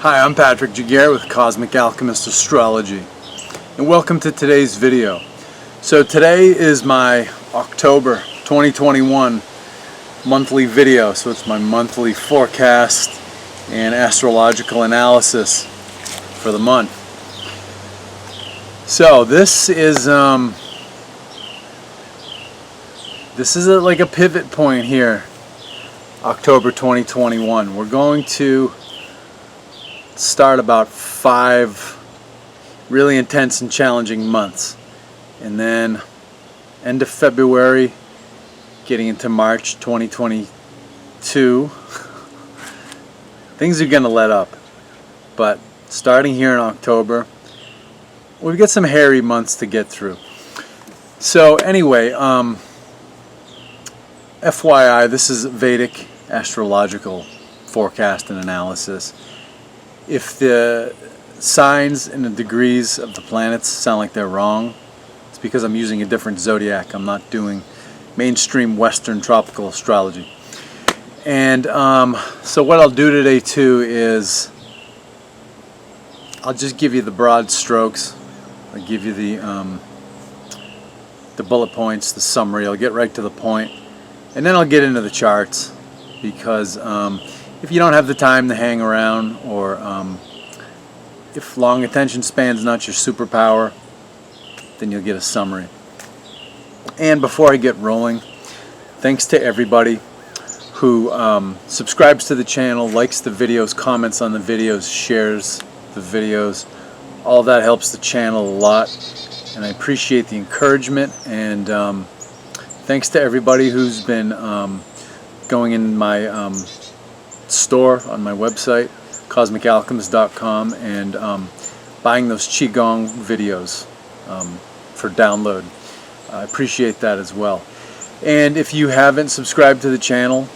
Hi, I'm Patrick Giguère with Cosmic Alchemist Astrology, and welcome to today's video. So today is my October 2021 monthly video, so it's my monthly forecast and astrological analysis for the month. So this is like a pivot point here, October 2021. We're going to start about 5 really intense and challenging months, and then end of February getting into March 2022 things are gonna let up, but starting here in October we've got some hairy months to get through. So anyway, FYI, this is Vedic astrological forecast and analysis. If the signs and the degrees of the planets sound like they're wrong, it's because I'm using a different zodiac. I'm not doing mainstream Western tropical astrology. And so what I'll do today too is I'll just give you the broad strokes. I'll give you the bullet points, the summary. I'll get right to the point, and then I'll get into the charts, because if you don't have the time to hang around, or if long attention span's not your superpower, then you'll get a summary. And before I get rolling, thanks to everybody who subscribes to the channel, likes the videos, comments on the videos, shares the videos. All that helps the channel a lot, and I appreciate the encouragement. And thanks to everybody who's been going in my store on my website, cosmicalchemist.com, and buying those Qigong videos for download. I appreciate that as well. And if you haven't subscribed to the channel,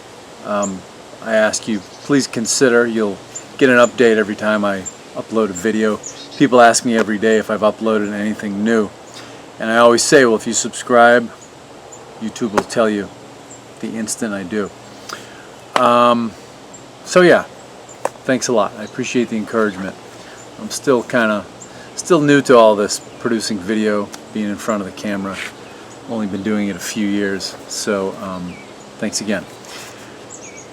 I ask you, please consider. You'll get an update every time I upload a video. People ask me every day if I've uploaded anything new, and I always say, well, if you subscribe, YouTube will tell you the instant I do. So yeah, thanks a lot. I appreciate the encouragement. I'm still new to all this, producing video, being in front of the camera. I've only been doing it a few years, so thanks again.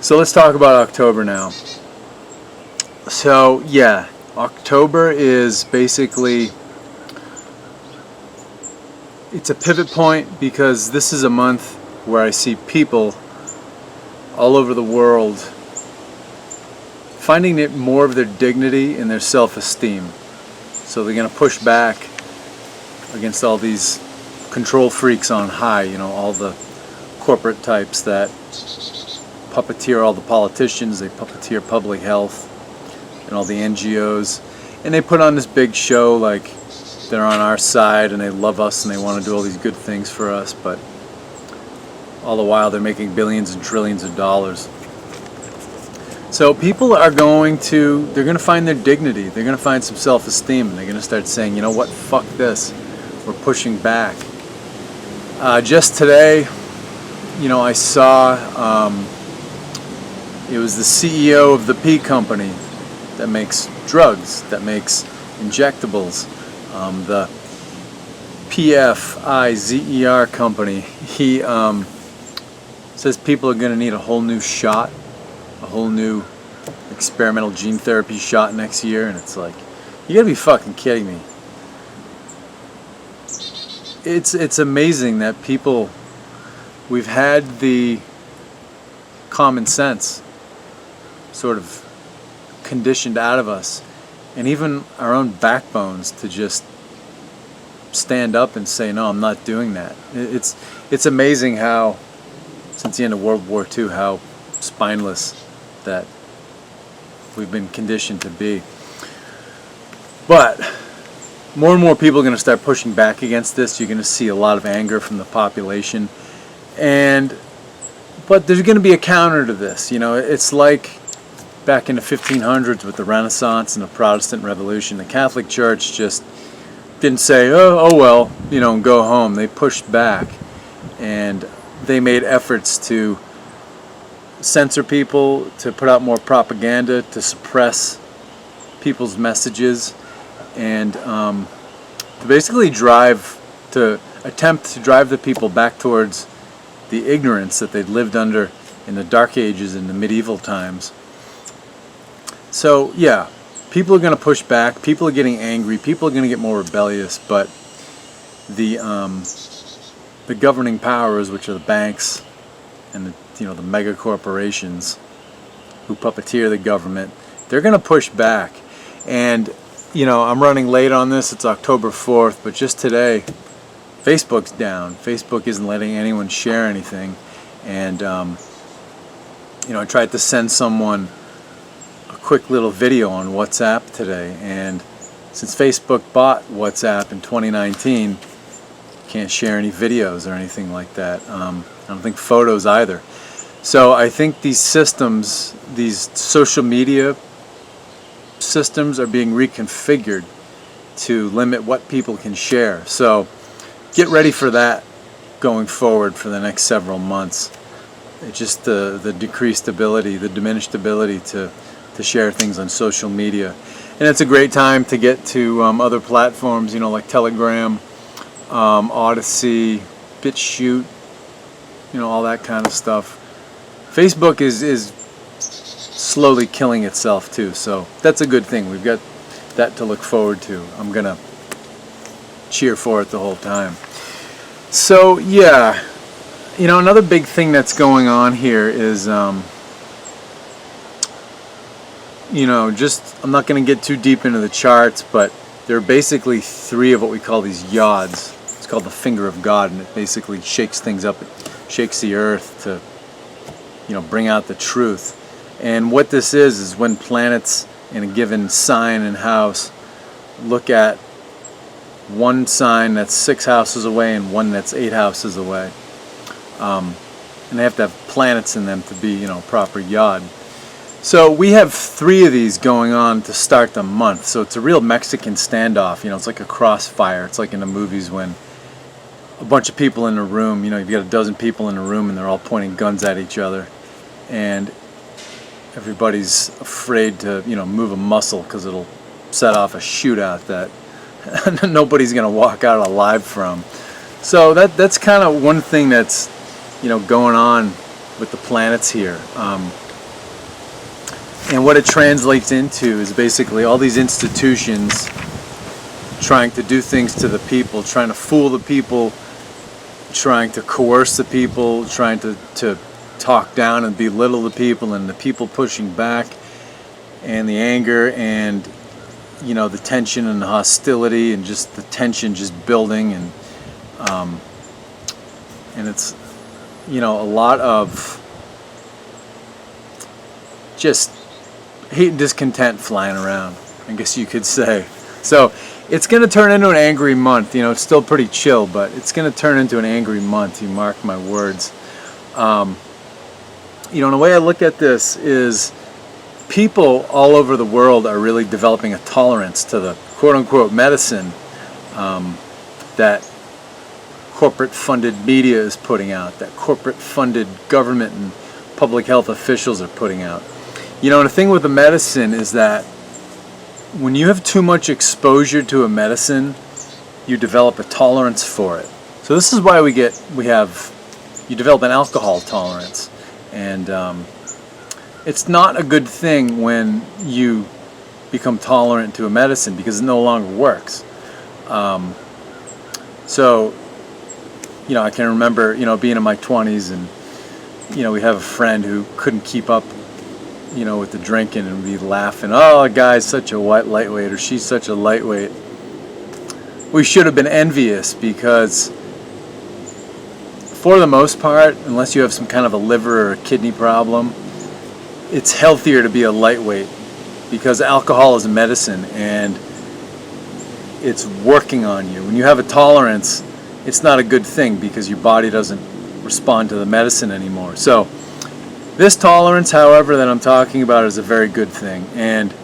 So let's talk about October now. So yeah, October is basically, it's a pivot point, because this is a month where I see people all over the world finding it more of their dignity and their self-esteem. So they're going to push back against all these control freaks on high, you know, all the corporate types that puppeteer all the politicians, they puppeteer public health and all the NGOs, and they put on this big show like they're on our side and they love us and they want to do all these good things for us, but all the while they're making billions and trillions of dollars. So people are going to find their dignity, they're going to find some self-esteem, and they're going to start saying, you know what, fuck this, we're pushing back. Just today, you know, I saw it was the CEO of the P company that makes drugs, that makes injectables, the Pfizer company. He says people are going to need a whole new shot, a whole new experimental gene therapy shot next year, and it's like, you gotta be fucking kidding me. It's amazing that people, we've had the common sense sort of conditioned out of us, and even our own backbones, to just stand up and say, no, I'm not doing that. It's amazing how, since the end of World War II, how spineless that we've been conditioned to be. But more and more people are going to start pushing back against this. You're going to see a lot of anger from the population, but there's going to be a counter to this. You know, it's like back in the 1500s with the Renaissance and the Protestant Revolution. The Catholic Church just didn't say, oh well, you know, go home. They pushed back, and they made efforts to censor people, to put out more propaganda, to suppress people's messages, and to basically attempt to drive the people back towards the ignorance that they'd lived under in the Dark Ages and the medieval times. So yeah, people are going to push back, people are getting angry, people are going to get more rebellious, but the governing powers, which are the banks and the mega corporations who puppeteer the government, they're going to push back. And I'm running late on this. It's October 4th, but just today Facebook's down. Facebook isn't letting anyone share anything. And I tried to send someone a quick little video on WhatsApp today, and since Facebook bought WhatsApp in 2019, can't share any videos or anything like that. I don't think photos either. So I think these systems, these social media systems, are being reconfigured to limit what people can share. So get ready for that going forward for the next several months. It's just the decreased ability, the diminished ability to share things on social media. And it's a great time to get to other platforms, like Telegram, Odyssey, BitChute, all that kind of stuff. Facebook is slowly killing itself too, so that's a good thing. We've got that to look forward to. I'm gonna cheer for it the whole time. So yeah, another big thing that's going on here is I'm not going to get too deep into the charts, but there are basically 3 of what we call these yods. It's called the finger of God, and it basically shakes things up. It shakes the earth to bring out the truth. And what this is when planets in a given sign and house look at one sign that's 6 houses away and one that's 8 houses away. And they have to have planets in them to be, proper yod. So we have 3 of these going on to start the month. So it's a real Mexican standoff. It's like a crossfire. It's like in the movies when a bunch of people in a room, you've got a dozen people in a room and they're all pointing guns at each other. And everybody's afraid to, move a muscle because it'll set off a shootout that nobody's going to walk out alive from. So that's kind of one thing that's, going on with the planets here. And what it translates into is basically all these institutions trying to do things to the people, trying to fool the people, trying to coerce the people, trying to talk down and belittle the people, and the people pushing back, and the anger and the tension and the hostility and just the tension just building, and it's a lot of just hate and discontent flying around, I guess you could say. So it's going to turn into an angry month. It's still pretty chill, but it's going to turn into an angry month. You mark my words. And the way I look at this is people all over the world are really developing a tolerance to the quote-unquote medicine that corporate-funded media is putting out, that corporate-funded government and public health officials are putting out. And the thing with the medicine is that when you have too much exposure to a medicine, you develop a tolerance for it. So this is why you develop an alcohol tolerance. And it's not a good thing when you become tolerant to a medicine because it no longer works. So, I can remember, being in my 20s and, we have a friend who couldn't keep up, with the drinking, and be laughing, oh, a guy's such a lightweight, or she's such a lightweight. We should have been envious because for the most part, unless you have some kind of a liver or a kidney problem, it's healthier to be a lightweight because alcohol is a medicine and it's working on you. When you have a tolerance, it's not a good thing because your body doesn't respond to the medicine anymore. So this tolerance, however, that I'm talking about is a very good thing. And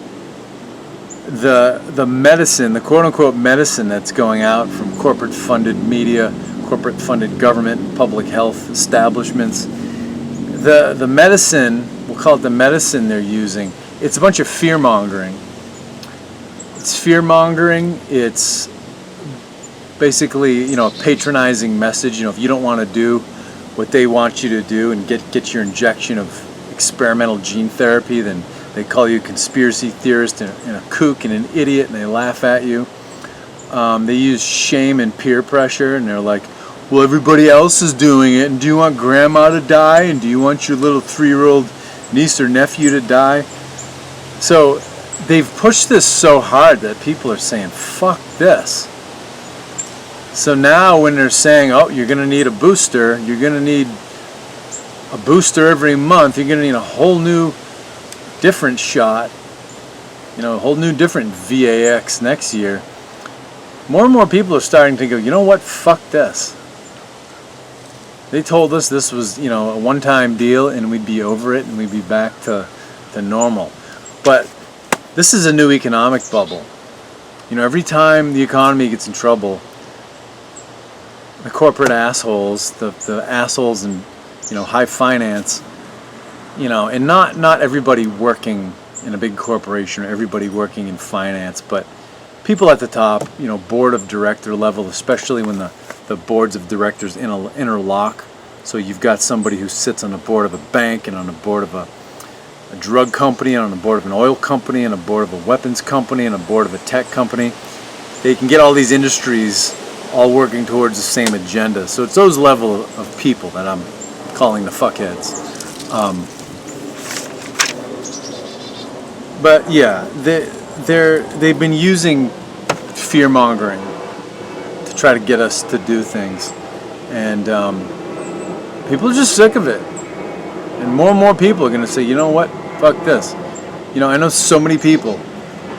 the medicine, the quote-unquote medicine that's going out from corporate-funded media, corporate-funded government and public health establishments, the medicine, we'll call it the medicine they're using, it's a bunch of fear-mongering. It's fear-mongering. It's basically, you know, a patronizing message. You know, if you don't want to do what they want you to do and get your injection of experimental gene therapy, then they call you a conspiracy theorist and a kook and an idiot, and they laugh at you. They use shame and peer pressure, and they're like, well, everybody else is doing it, and do you want grandma to die, and do you want your little 3-year-old niece or nephew to die? So they've pushed this so hard that people are saying, fuck this. So now when they're saying, oh, you're going to need a booster, you're going to need a booster every month, you're going to need a whole new different shot, you know, a whole new different VAX next year, more and more people are starting to go, you know what, fuck this. They told us this was, you know, a one-time deal and we'd be over it and we'd be back to normal. But this is a new economic bubble. You know, every time the economy gets in trouble, the corporate assholes, the assholes in, you know, high finance, you know, and not everybody working in a big corporation or everybody working in finance, but people at the top, you know, board of director level, especially when the boards of directors interlock. So you've got somebody who sits on the board of a bank and on the board of a drug company and on the board of an oil company and a board of a weapons company and a board of a tech company. They can get all these industries all working towards the same agenda. So it's those level of people that I'm calling the fuckheads. But yeah, they've been using fear-mongering to try to get us to do things. And people are just sick of it. And more people are going to say, you know what, fuck this. You know, I know so many people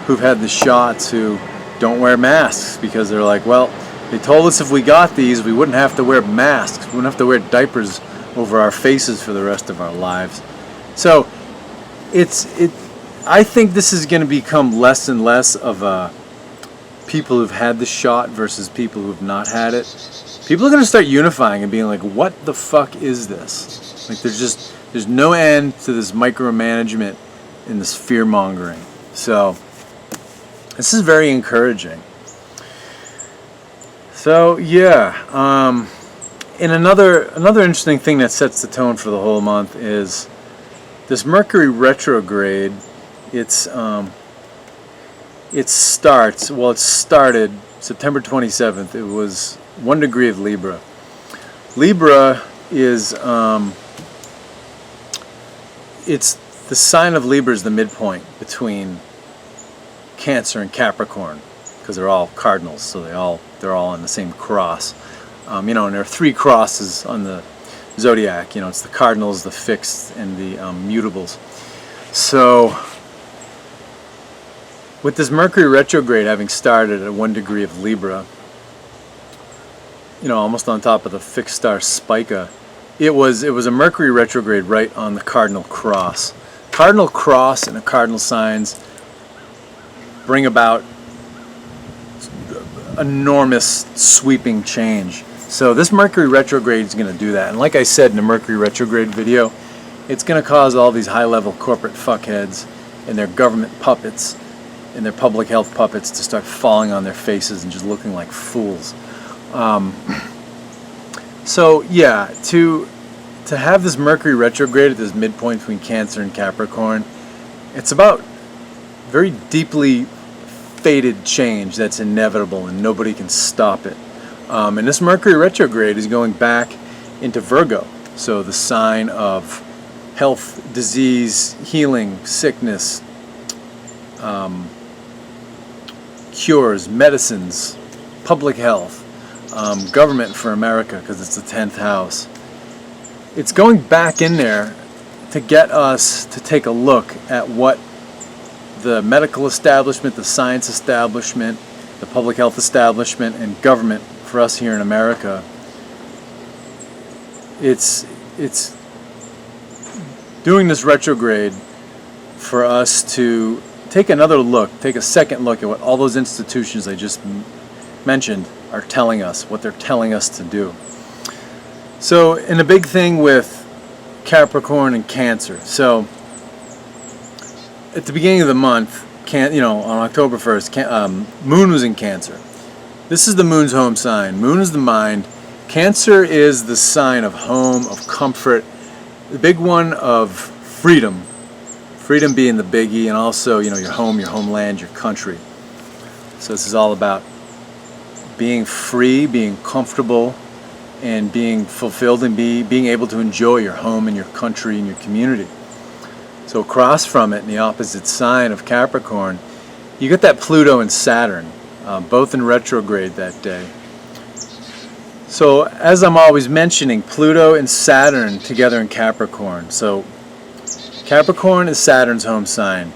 who've had the shots who don't wear masks because they're like, well, they told us if we got these, we wouldn't have to wear masks. We wouldn't have to wear diapers over our faces for the rest of our lives. So I think this is going to become less and less of a people who've had the shot versus people who've not had it. People are going to start unifying and being like, what the fuck is this? Like, there's no end to this micromanagement and this fear-mongering. So this is very encouraging. So yeah, and another interesting thing that sets the tone for the whole month is this Mercury retrograde. It started September 27th. It was 1 degree of Libra. Libra is it's the sign of Libra is the midpoint between Cancer and Capricorn, because they're all cardinals, so they're all on the same cross. You know, and there are 3 crosses on the zodiac. You know, it's the cardinals, the fixed, and the mutables. So with this Mercury retrograde having started at 1 degree of Libra, you know, almost on top of the fixed star Spica, it was a Mercury retrograde right on the cardinal cross. Cardinal cross and the cardinal signs bring about enormous sweeping change. So this Mercury retrograde is going to do that. And like I said in the Mercury retrograde video, it's going to cause all these high-level corporate fuckheads and their government puppets and their public health puppets to start falling on their faces and just looking like fools. So yeah, to have this Mercury retrograde at this midpoint between Cancer and Capricorn, it's about very deeply fated change that's inevitable and nobody can stop it. And this Mercury retrograde is going back into Virgo, so the sign of health, disease, healing, sickness, cures, medicines, public health, government for America, because it's the 10th house. It's going back in there to get us to take a look at what the medical establishment, the science establishment, the public health establishment, and government for us here in America. It's doing this retrograde for us to take another look, take a second look at what all those institutions I just mentioned are telling us, what they're telling us to do. So, and the big thing with Capricorn and Cancer. So, at the beginning of the month, on October 1st, Moon was in Cancer. This is the Moon's home sign. Moon is the mind. Cancer is the sign of home, of comfort, the big one of freedom. Freedom being the biggie, and also, your home, your homeland, your country. So this is all about being free, being comfortable, and being fulfilled, and being able to enjoy your home and your country and your community. So across from it, in the opposite sign of Capricorn, you get that Pluto and Saturn, both in retrograde that day. So as I'm always mentioning, Pluto and Saturn together in Capricorn. So Capricorn is Saturn's home sign,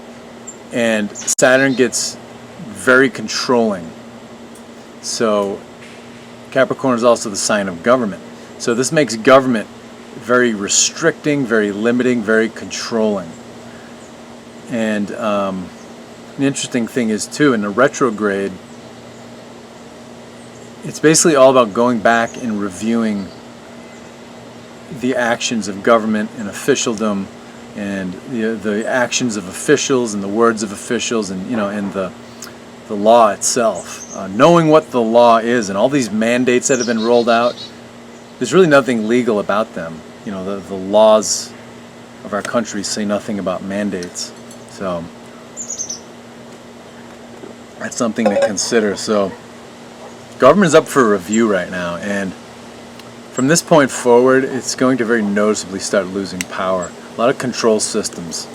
and Saturn gets very controlling. So Capricorn is also the sign of government. So this makes government very restricting, very limiting, very controlling. And an interesting thing is, too, in the retrograde, it's basically all about going back and reviewing the actions of government and officialdom, and the actions of officials and the words of officials, and and the law itself. Knowing what the law is, and all these mandates that have been rolled out, there's really nothing legal about them. The laws of our country say nothing about mandates. So that's something to consider. So government is up for review right now, and from this point forward, it's going to very noticeably start losing power. A lot of control systems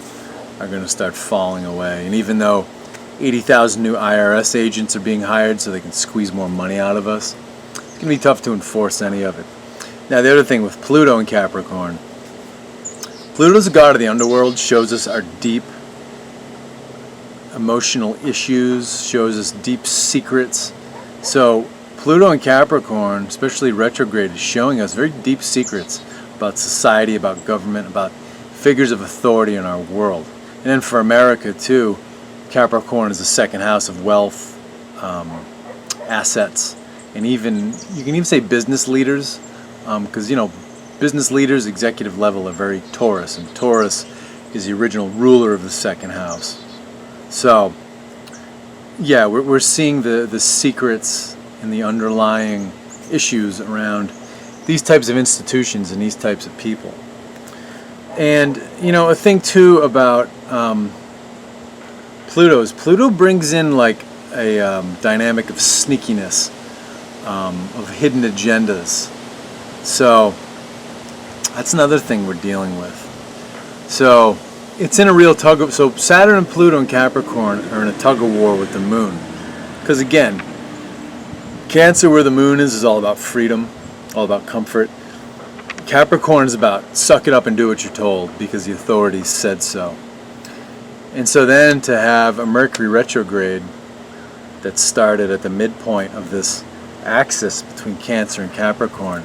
are going to start falling away, and even though 80,000 new IRS agents are being hired so they can squeeze more money out of us, it's going to be tough to enforce any of it. Now, the other thing with Pluto and Capricorn, Pluto's the god of the underworld, shows us our deep emotional issues, shows us deep secrets. So Pluto and Capricorn, especially retrograde, is showing us very deep secrets about society, about government, about figures of authority in our world. And then for America too, Capricorn is the second house of wealth, assets, and you can even say business leaders, because business leaders, executive level, are very Taurus, and Taurus is the original ruler of the second house. So yeah, we're seeing the secrets and the underlying issues around these types of institutions and these types of people. And a thing too about Pluto brings in like a dynamic of sneakiness, of hidden agendas. So that's another thing we're dealing with. So it's in a real so Saturn and Pluto and Capricorn are in a tug of war with the moon. Because again, Cancer, where the moon is all about freedom, all about comfort. Capricorn is about suck it up and do what you're told because the authorities said so. And so then to have a Mercury retrograde that started at the midpoint of this axis between Cancer and Capricorn,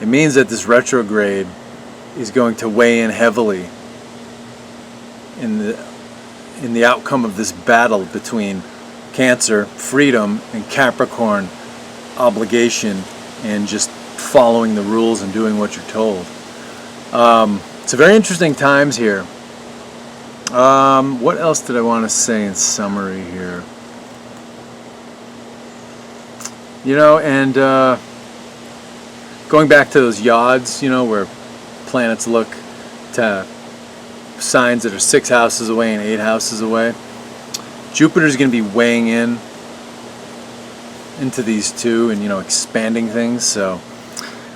it means that this retrograde is going to weigh in heavily in the outcome of this battle between Cancer, freedom, and Capricorn, obligation, and just following the rules and doing what you're told. It's a very interesting times here. What else did I want to say in summary here? And going back to those yods, where planets look to signs that are 6 houses away and 8 houses away. Jupiter's going to be weighing into these two and expanding things. So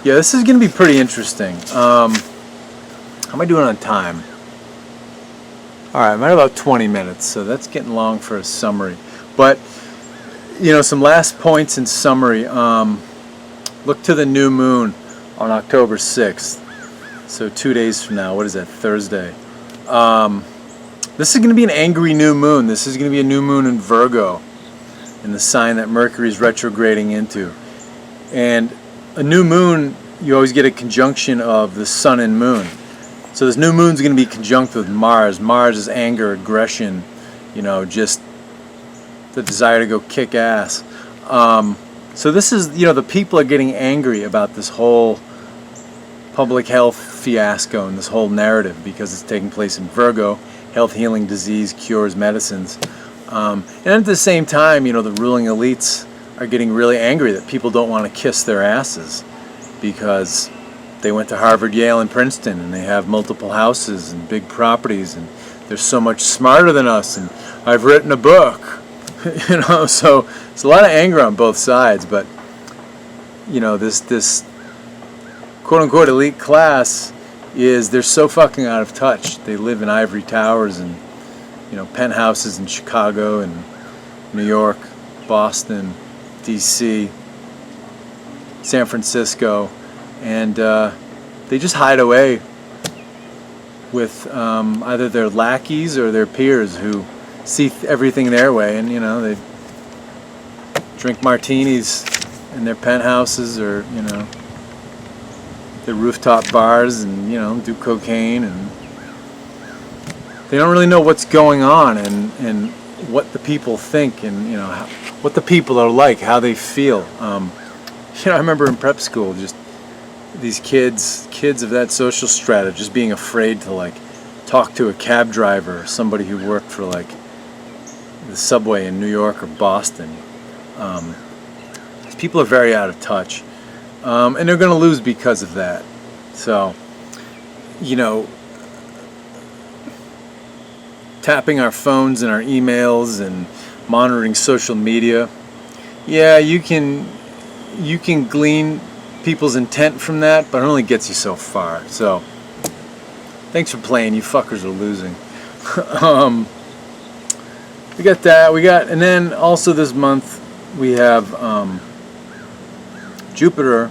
yeah, this is going to be pretty interesting. How am I doing on time? Alright, I'm at about 20 minutes, so that's getting long for a summary. But some last points in summary. Look to the new moon on October 6th. So 2 days from now. What is that? Thursday. This is going to be an angry new moon. This is going to be a new moon in Virgo, in the sign that Mercury is retrograding into. And a new moon, you always get a conjunction of the sun and moon. So this new moon is going to be conjunct with Mars. Mars is anger, aggression, just the desire to go kick ass. So this is, the people are getting angry about this whole public health fiasco and this whole narrative because it's taking place in Virgo, health, healing, disease, cures, medicines. And at the same time, the ruling elites are getting really angry that people don't want to kiss their asses because they went to Harvard, Yale, and Princeton, and they have multiple houses and big properties, and they're so much smarter than us, and I've written a book. So it's a lot of anger on both sides, but this quote-unquote elite class they're so fucking out of touch. They live in ivory towers and penthouses in Chicago and New York, Boston, DC, San Francisco, and they just hide away with either their lackeys or their peers who see everything their way, and they drink martinis in their penthouses or their rooftop bars, and do cocaine, and they don't really know what's going on and what the people think, and what the people are like, how they feel. I remember in prep school, just these kids of that social strata, just being afraid to talk to a cab driver or somebody who worked for the subway in New York or Boston. People are very out of touch, and they're going to lose because of that. So, tapping our phones and our emails and monitoring social media, yeah, you can glean people's intent from that, but it only gets you so far. So, thanks for playing. You fuckers are losing. We got that. And then also this month we have Jupiter.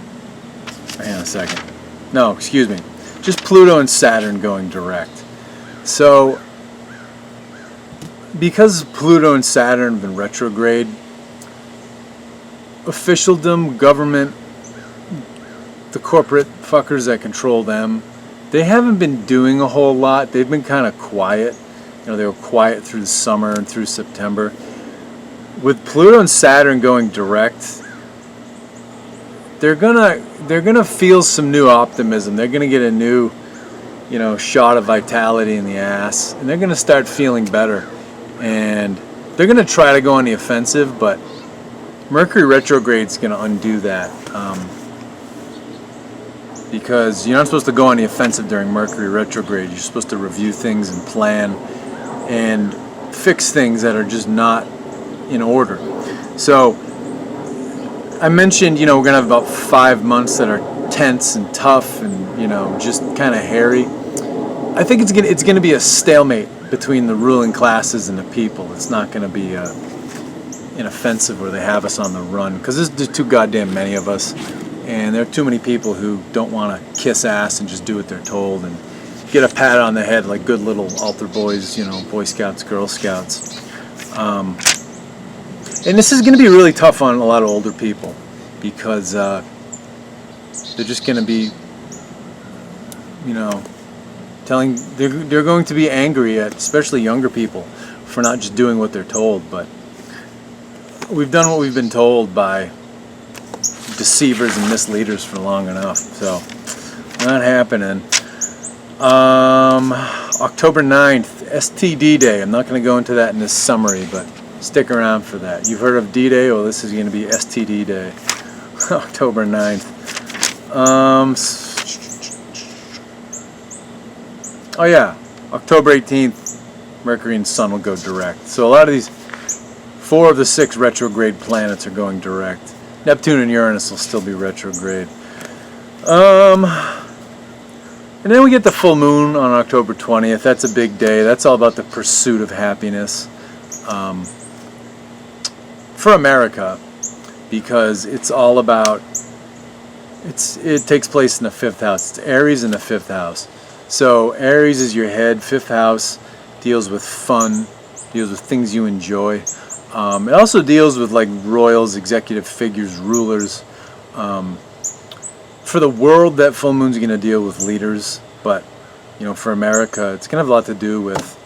Hang on a second. No, excuse me. Just Pluto and Saturn going direct. So, because Pluto and Saturn have been retrograde, officialdom, government, the corporate fuckers that control them, they haven't been doing a whole lot. They've been kind of quiet. They were quiet through the summer and through September. With Pluto and Saturn going direct, they're gonna feel some new optimism. They're gonna get a new, shot of vitality in the ass, and they're gonna start feeling better. And they're gonna try to go on the offensive, but Mercury retrograde is gonna undo that. Because you're not supposed to go on the offensive during Mercury retrograde. You're supposed to review things and plan and fix things that are just not in order. So I mentioned, we're going to have about 5 months that are tense and tough and, just kind of hairy. I think it's going to be a stalemate between the ruling classes and the people. It's not going to be an offensive where they have us on the run, because there's too goddamn many of us. And there are too many people who don't want to kiss ass and just do what they're told and get a pat on the head like good little altar boys, Boy Scouts, Girl Scouts. And this is going to be really tough on a lot of older people, because they're just going to be, they're going to be angry at especially younger people for not just doing what they're told. But we've done what we've been told by deceivers and misleaders for long enough, so not happening. October 9th, STD Day. I'm not going to go into that in this summary, but stick around for that. You've heard of D-Day? Well, this is going to be STD Day. October 9th. Oh yeah, October 18th, Mercury and Sun will go direct. So a lot of these, 4 of the 6 retrograde planets are going direct. Neptune and Uranus will still be retrograde. And then we get the full moon on October 20th. That's a big day. That's all about the pursuit of happiness. For America, because it's all about, it takes place in the 5th house. It's Aries in the 5th house. So Aries is your head. 5th house deals with fun, deals with things you enjoy. It also deals with royals, executive figures, rulers. For the world, that full moon's going to deal with leaders, but for America, it's going to have a lot to do with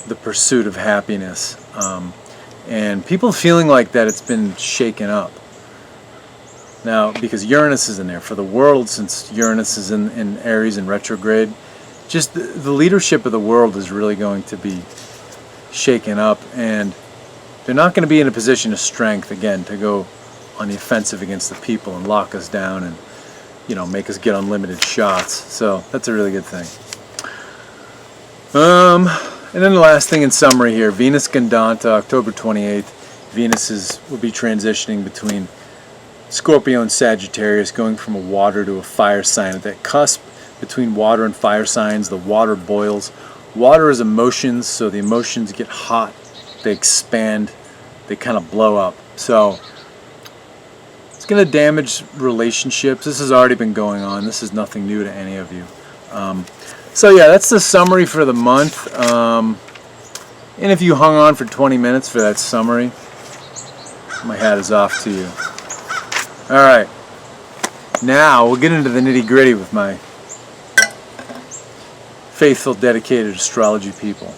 the pursuit of happiness, and people feeling like that it's been shaken up. Now, because Uranus is in there, for the world, since Uranus is in Aries and retrograde, just the leadership of the world is really going to be shaken up, and they're not going to be in a position of strength again to go on the offensive against the people and lock us down and, you know, make us get unlimited shots. So that's a really good thing. And then the last thing in summary here, Venus Conjunct, October 28th. Venus will be transitioning between Scorpio and Sagittarius, going from a water to a fire sign. At that cusp between water and fire signs, the water boils. Water is emotions, so the emotions get hot, they expand, they kind of blow up. So it's going to damage relationships. This has already been going on. This is nothing new to any of you. So yeah, that's the summary for the month. And if you hung on for 20 minutes for that summary, my hat is off to you. Alright, now we'll get into the nitty-gritty with my faithful, dedicated astrology people.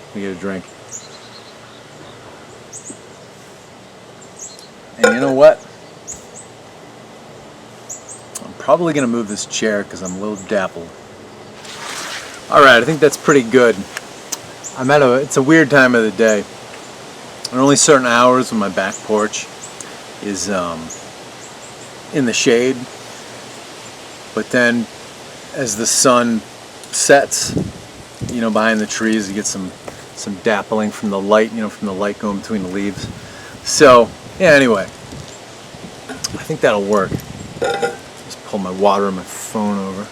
Let me get a drink. And you know what? I'm probably going to move this chair because I'm a little dappled. Alright, I think that's pretty good. It's a weird time of the day. There are only certain hours when my back porch is in the shade. But then as the sun sets, you know, behind the trees, you get some dappling from the light, you know, from the light going between the leaves. So, yeah, anyway, I think that'll work. Just pull my water and my phone over.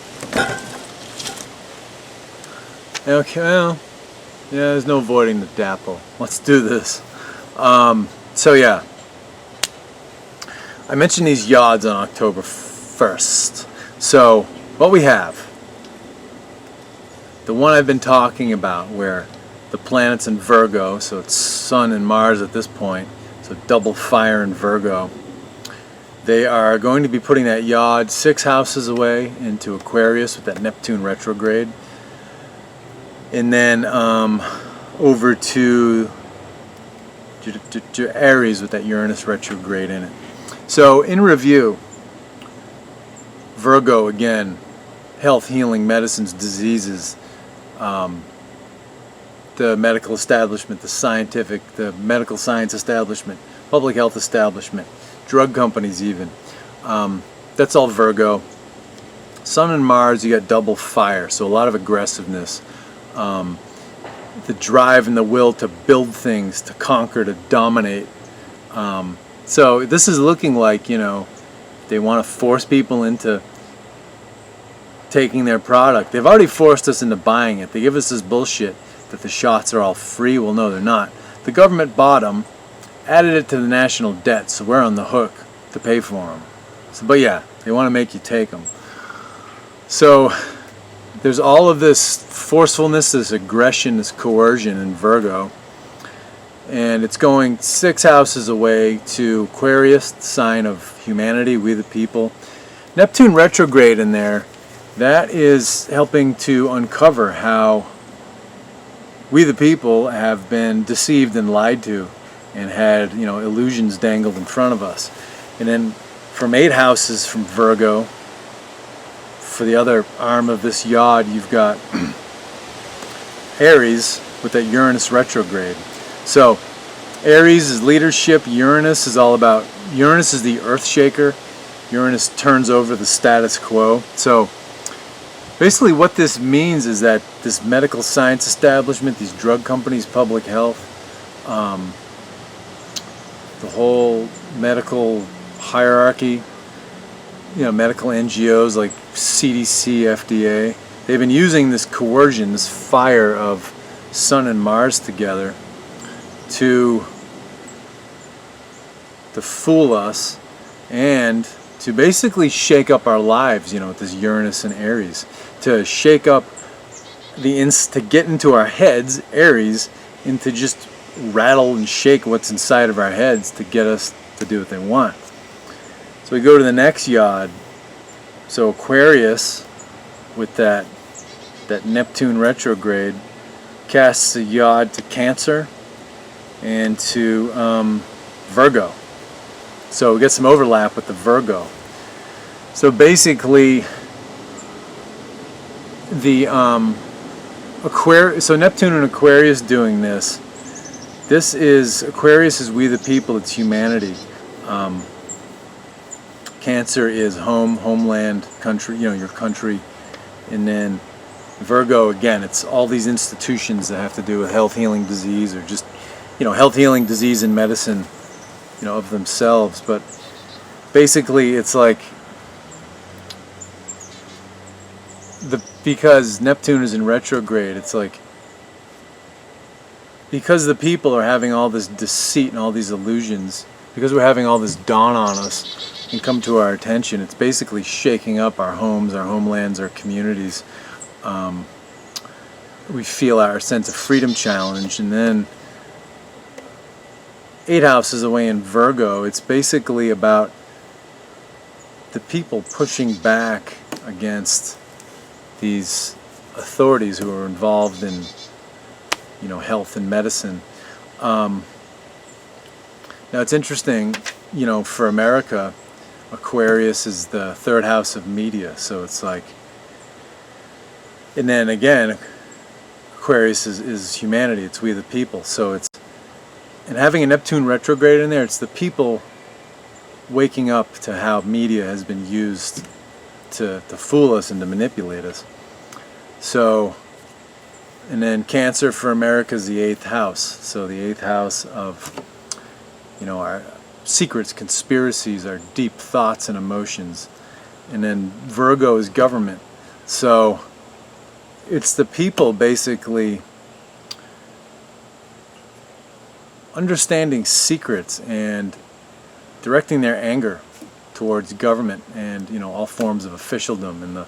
Okay, well, yeah, there's no avoiding the dapple. Let's do this. So yeah, I mentioned these yods on October 1st. So what we have, the one I've been talking about, where the planets in Virgo, so it's Sun and Mars at this point, so double fire in Virgo. They are going to be putting that yod 6 houses away into Aquarius with that Neptune retrograde, and then over to Aries with that Uranus retrograde in it. So in review, Virgo again, health, healing, medicines, diseases, the medical establishment, the medical science establishment, public health establishment, drug companies even. That's all Virgo. Sun and Mars, you got double fire, so a lot of aggressiveness. The drive and the will to build things, to conquer, to dominate. So this is looking like, you know, they want to force people into taking their product. They've already forced us into buying it. They give us this bullshit that the shots are all free. Well, no, they're not. The government bought them, added it to the national debt, so we're on the hook to pay for them. So, but yeah, they want to make you take them. So there's all of this forcefulness, this aggression, this coercion in Virgo, and it's going 6 houses away to Aquarius, the sign of humanity, we the people. Neptune retrograde in there, that is helping to uncover how we the people have been deceived and lied to and had, you know, illusions dangled in front of us. And then from 8 houses from Virgo, for the other arm of this yod, you've got Aries with that Uranus retrograde. So Aries is leadership. Uranus is all about, Uranus is the earth shaker. Uranus turns over the status quo. So basically what this means is that this medical science establishment, these drug companies, public health, the whole medical hierarchy, you know, medical NGOs like CDC, FDA, they've been using this coercion, this fire of Sun and Mars together to fool us and to basically shake up our lives, you know, with this Uranus and Aries, to shake up to get into our heads, Aries, and to just rattle and shake what's inside of our heads to get us to do what they want. So we go to the next yod. So Aquarius with that Neptune retrograde casts a yod to Cancer and to Virgo. So we get some overlap with the Virgo. So basically the So Neptune and Aquarius doing this. This is Aquarius is we the people. It's humanity. Cancer is home, homeland, country. Your country, and then Virgo again. It's all these institutions that have to do with health, healing, disease, or just health, healing, disease, and medicine. Of themselves, but basically it's like because Neptune is in retrograde, it's like because the people are having all this deceit and all these illusions, because we're having all this dawn on us and come to our attention, it's basically shaking up our homes, our homelands, our communities. We feel our sense of freedom challenged, and then 8 houses away in Virgo, it's basically about the people pushing back against these authorities who are involved in, health and medicine. Now it's interesting, for America, Aquarius is the 3rd house of media, so it's like, and then again, Aquarius is humanity, it's we the people, so it's, and having a Neptune retrograde in there, it's the people waking up to how media has been used to fool us and to manipulate us. So, and then Cancer for America is the 8th house. So the 8th house of, our secrets, conspiracies, our deep thoughts and emotions. And then Virgo is government. So it's the people basically understanding secrets and directing their anger towards government and all forms of officialdom and the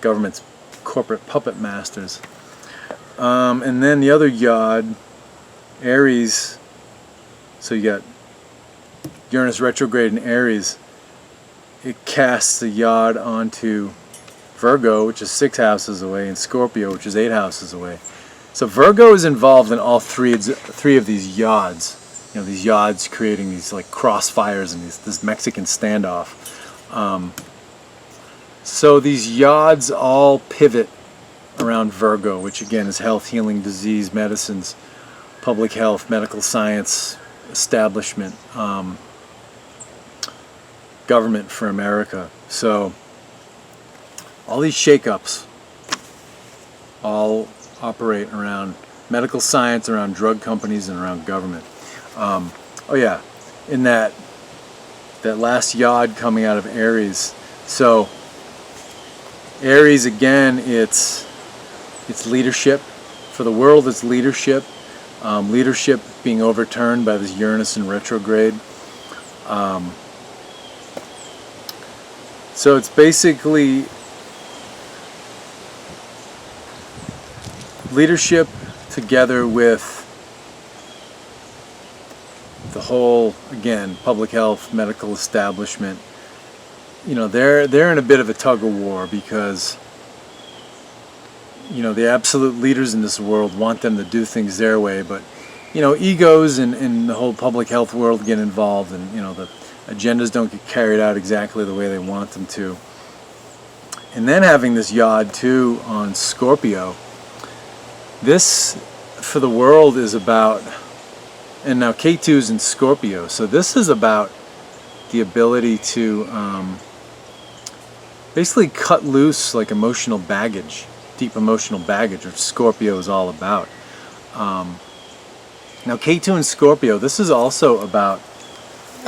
government's corporate puppet masters. And then the other yod, Aries. So you got Uranus retrograde in Aries. It casts the yod onto Virgo, which is 6 houses away, and Scorpio, which is 8 houses away. So Virgo is involved in all three of these yods. These yods creating these like crossfires and this Mexican standoff. So these yods all pivot around Virgo, which again is health, healing, disease, medicines, public health, medical science, establishment, government for America. So all these shakeups all operate around medical science, around drug companies, and around government. In that last yod coming out of Aries. So Aries again, it's leadership. For the world, it's leadership. Leadership being overturned by this Uranus in retrograde. So it's basically leadership together with the whole, again, public health, medical establishment. They're in a bit of a tug of war because the absolute leaders in this world want them to do things their way, but egos in the whole public health world get involved, and the agendas don't get carried out exactly the way they want them to. And then having this yod too on Scorpio, this for the world is about, and now K2 is in Scorpio, so this is about the ability to basically cut loose like emotional baggage, deep emotional baggage, which Scorpio is all about. Now K2 in Scorpio, this is also about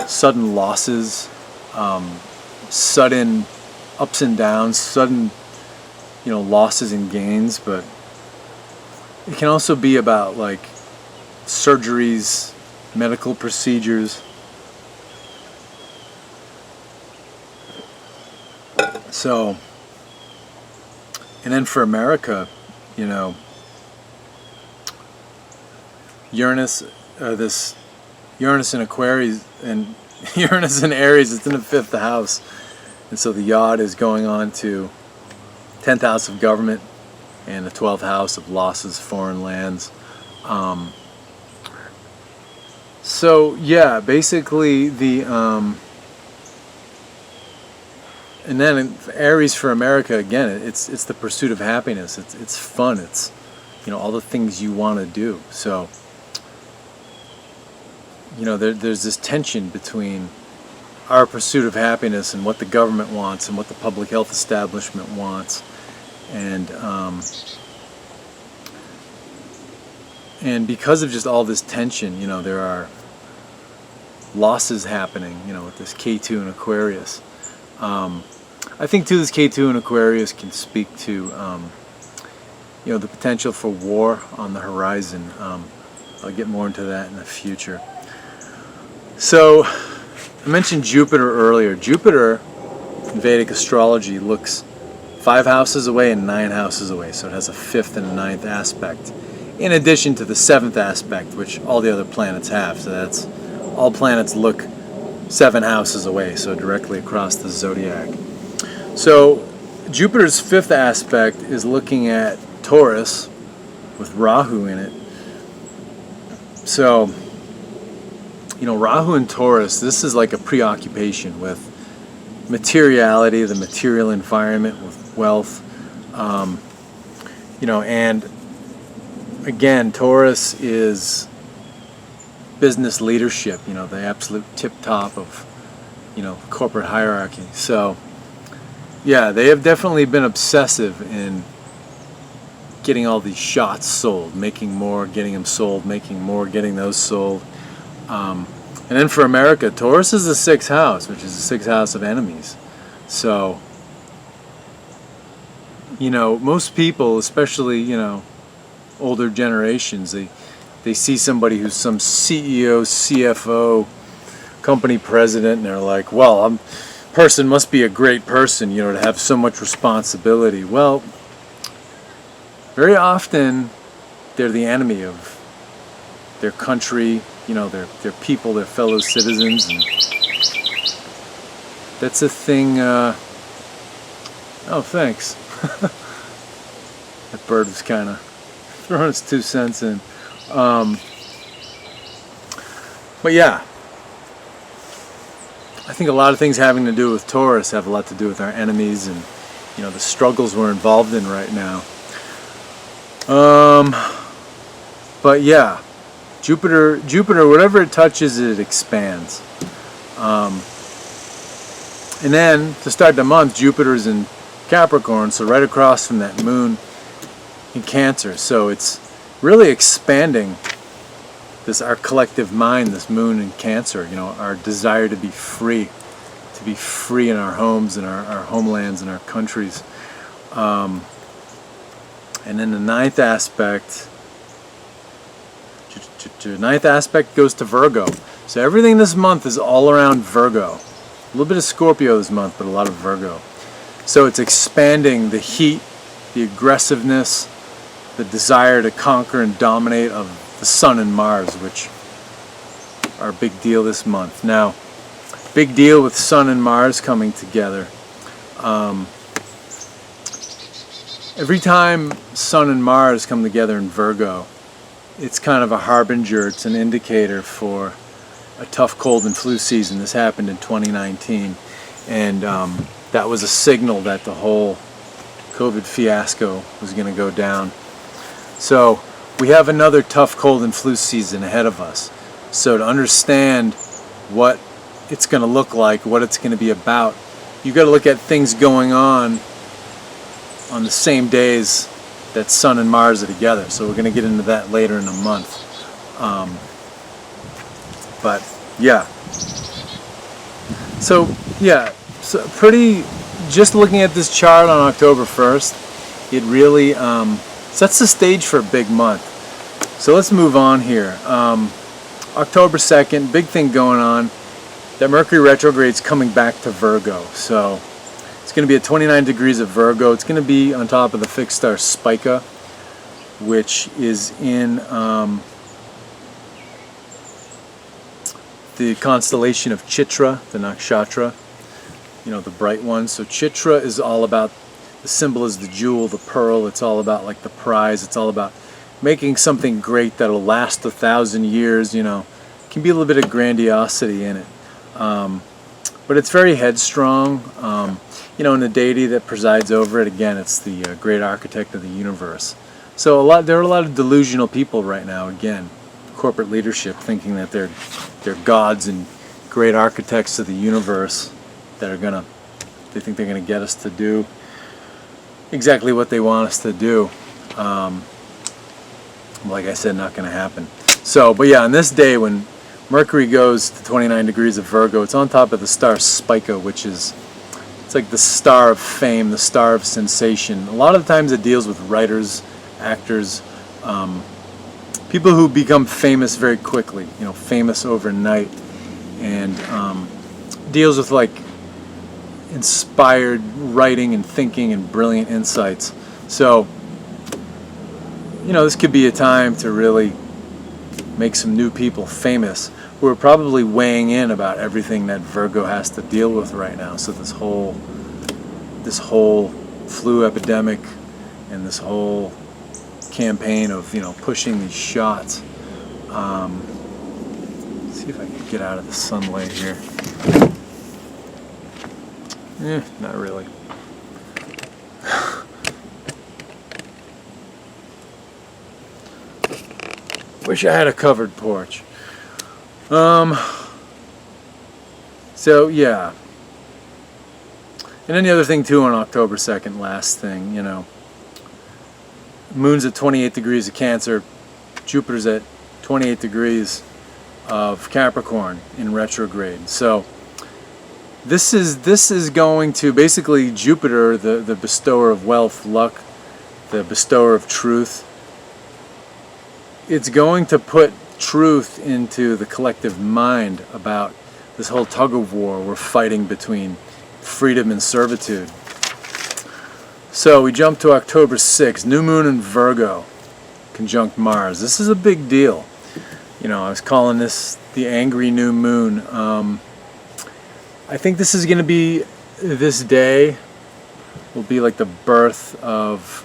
sudden losses, sudden ups and downs, sudden losses and gains, but it can also be about like surgeries, medical procedures. So, and then for America, Uranus, this Uranus in Aquarius and Uranus in Aries, it's in the 5th house, and so the yod is going on to 10th house of government and the 12th house of losses, foreign lands. So yeah, basically the and then Aries for America again, it's the pursuit of happiness. It's fun. It's all the things you want to do. So, there's this tension between our pursuit of happiness and what the government wants and what the public health establishment wants. And because of just all this tension, there are losses happening, with this K2 in Aquarius. I think too, this K2 in Aquarius can speak to, the potential for war on the horizon. I'll get more into that in the future. So, I mentioned Jupiter earlier. Jupiter in Vedic astrology looks 5 houses away and 9 houses away, so it has a 5th and a 9th aspect, in addition to the 7th aspect, which all the other planets have. So that's, all planets look 7 houses away, so directly across the zodiac. So Jupiter's 5th aspect is looking at Taurus with Rahu in it. So, Rahu and Taurus, this is like a preoccupation with materiality, the material environment, with wealth. And again, Taurus is business leadership, the absolute tip top of, corporate hierarchy. So, yeah, they have definitely been obsessive in getting all these shots sold, making more, getting them sold, making more, getting those sold. And then for America, Taurus is the 6th house, which is the 6th house of enemies. So, most people, especially, older generations, they see somebody who's some CEO, CFO, company president, and they're like, well, person must be a great person, to have so much responsibility. Well, very often they're the enemy of their country, their people, their fellow citizens, and that's a thing. Oh, thanks. That bird was kind of throwing its 2 cents in. But yeah, I think a lot of things having to do with Taurus have a lot to do with our enemies and, the struggles we're involved in right now. But yeah, Jupiter, whatever it touches, it expands. And then, to start the month, Jupiter's in Capricorn, so right across from that moon in Cancer. So it's really expanding our collective mind, this moon in Cancer, our desire to be free in our homes and our homelands and our countries. And then the 9th aspect goes to Virgo. So everything this month is all around Virgo. A little bit of Scorpio this month, but a lot of Virgo. So it's expanding the heat, the aggressiveness, the desire to conquer and dominate of the Sun and Mars, which are a big deal this month. Now, big deal with Sun and Mars coming together. Every time Sun and Mars come together in Virgo, it's kind of a harbinger, it's an indicator for a tough cold and flu season. This happened in 2019, and that was a signal that the whole COVID fiasco was going to go down. So we have another tough cold and flu season ahead of us. So to understand what it's going to look like, what it's going to be about, you've got to look at things going on the same days that Sun and Mars are together. So we're going to get into that later in the month. But yeah. So pretty, just looking at this chart on October 1st, it really sets the stage for a big month. So let's move on here. October 2nd, big thing going on. That Mercury retrograde's coming back to Virgo. So it's going to be at 29 degrees of Virgo. It's going to be on top of the fixed star Spica, which is in the constellation of Chitra, the nakshatra, the bright one. So Chitra is all about, the symbol is the jewel, the pearl. It's all about like the prize. It's all about making something great that'll last 1,000 years. Can be a little bit of grandiosity in it. But it's very headstrong. And the deity that presides over it, again, it's the great architect of the universe. So there are a lot of delusional people right now. Again, corporate leadership thinking that they're gods and great architects of the universe that they think they're gonna get us to do exactly what they want us to do. Like I said, not gonna happen. So, but yeah, on this day when Mercury goes to 29 degrees of Virgo, it's on top of the star Spica, which is, it's like the star of fame, the star of sensation. A lot of the times it deals with writers, actors, people who become famous very quickly, famous overnight, and deals with like inspired writing and thinking and brilliant insights. So, this could be a time to really make some new people famous who are probably weighing in about everything that Virgo has to deal with right now. So this whole flu epidemic and this whole campaign of pushing these shots. Let's see if I can get out of the sunlight here. Not really. Wish I had a covered porch. So yeah. And then the other thing too on October 2nd, last thing, Moon's at 28 degrees of Cancer, Jupiter's at 28 degrees of Capricorn in retrograde. So this is going to basically Jupiter, the bestower of wealth, luck, the bestower of truth. It's going to put truth into the collective mind about this whole tug of war we're fighting between freedom and servitude. So we jump to October 6th, new moon in Virgo, conjunct Mars. This is a big deal. I was calling this the angry new moon. I think this is going to be, this day will be like the birth of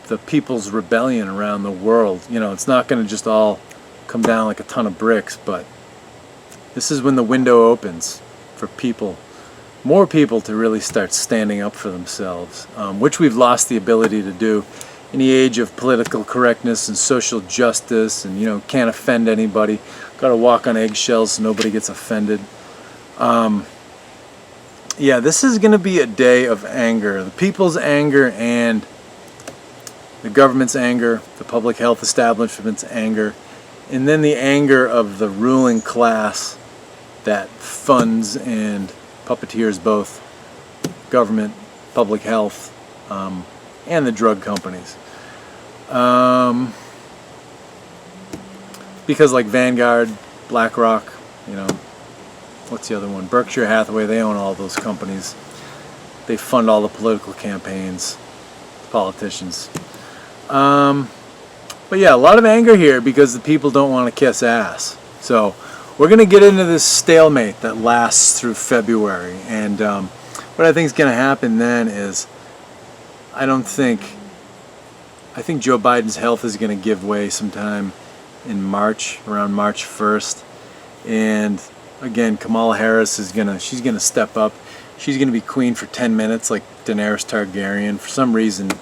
the people's rebellion around the world. It's not going to just all come down like a ton of bricks, but this is when the window opens for more people to really start standing up for themselves, which we've lost the ability to do in the age of political correctness and social justice, and can't offend anybody, got to walk on eggshells so nobody gets offended. Yeah, this is going to be a day of anger, the people's anger and the government's anger, the public health establishment's anger, and then the anger of the ruling class that funds and puppeteers both government, public health, and the drug companies. Because like Vanguard, BlackRock, what's the other one? Berkshire Hathaway, they own all those companies. They fund all the political campaigns, politicians. But yeah, a lot of anger here because the people don't want to kiss ass. So we're going to get into this stalemate that lasts through February. And what I think is going to happen then is I think Joe Biden's health is going to give way sometime in March, around March 1st. And again, Kamala Harris she's going to step up. She's going to be queen for 10 minutes like Daenerys Targaryen. For some reason,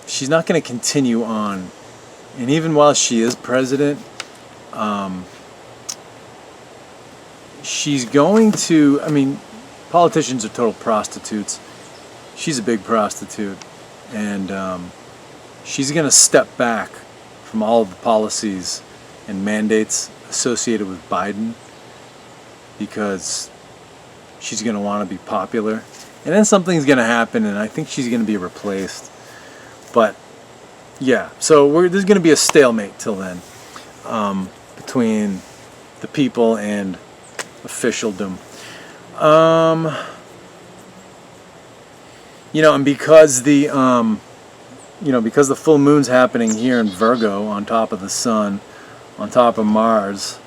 she's not going to continue on. And even while she is president, she's going to, politicians are total prostitutes. She's a big prostitute. And she's going to step back from all of the policies and mandates associated with Biden because she's going to want to be popular. And then something's going to happen, and I think she's going to be replaced. But yeah, so there's going to be a stalemate till then between the people and officialdom. And because because the full moon's happening here in Virgo on top of the sun, on top of Mars,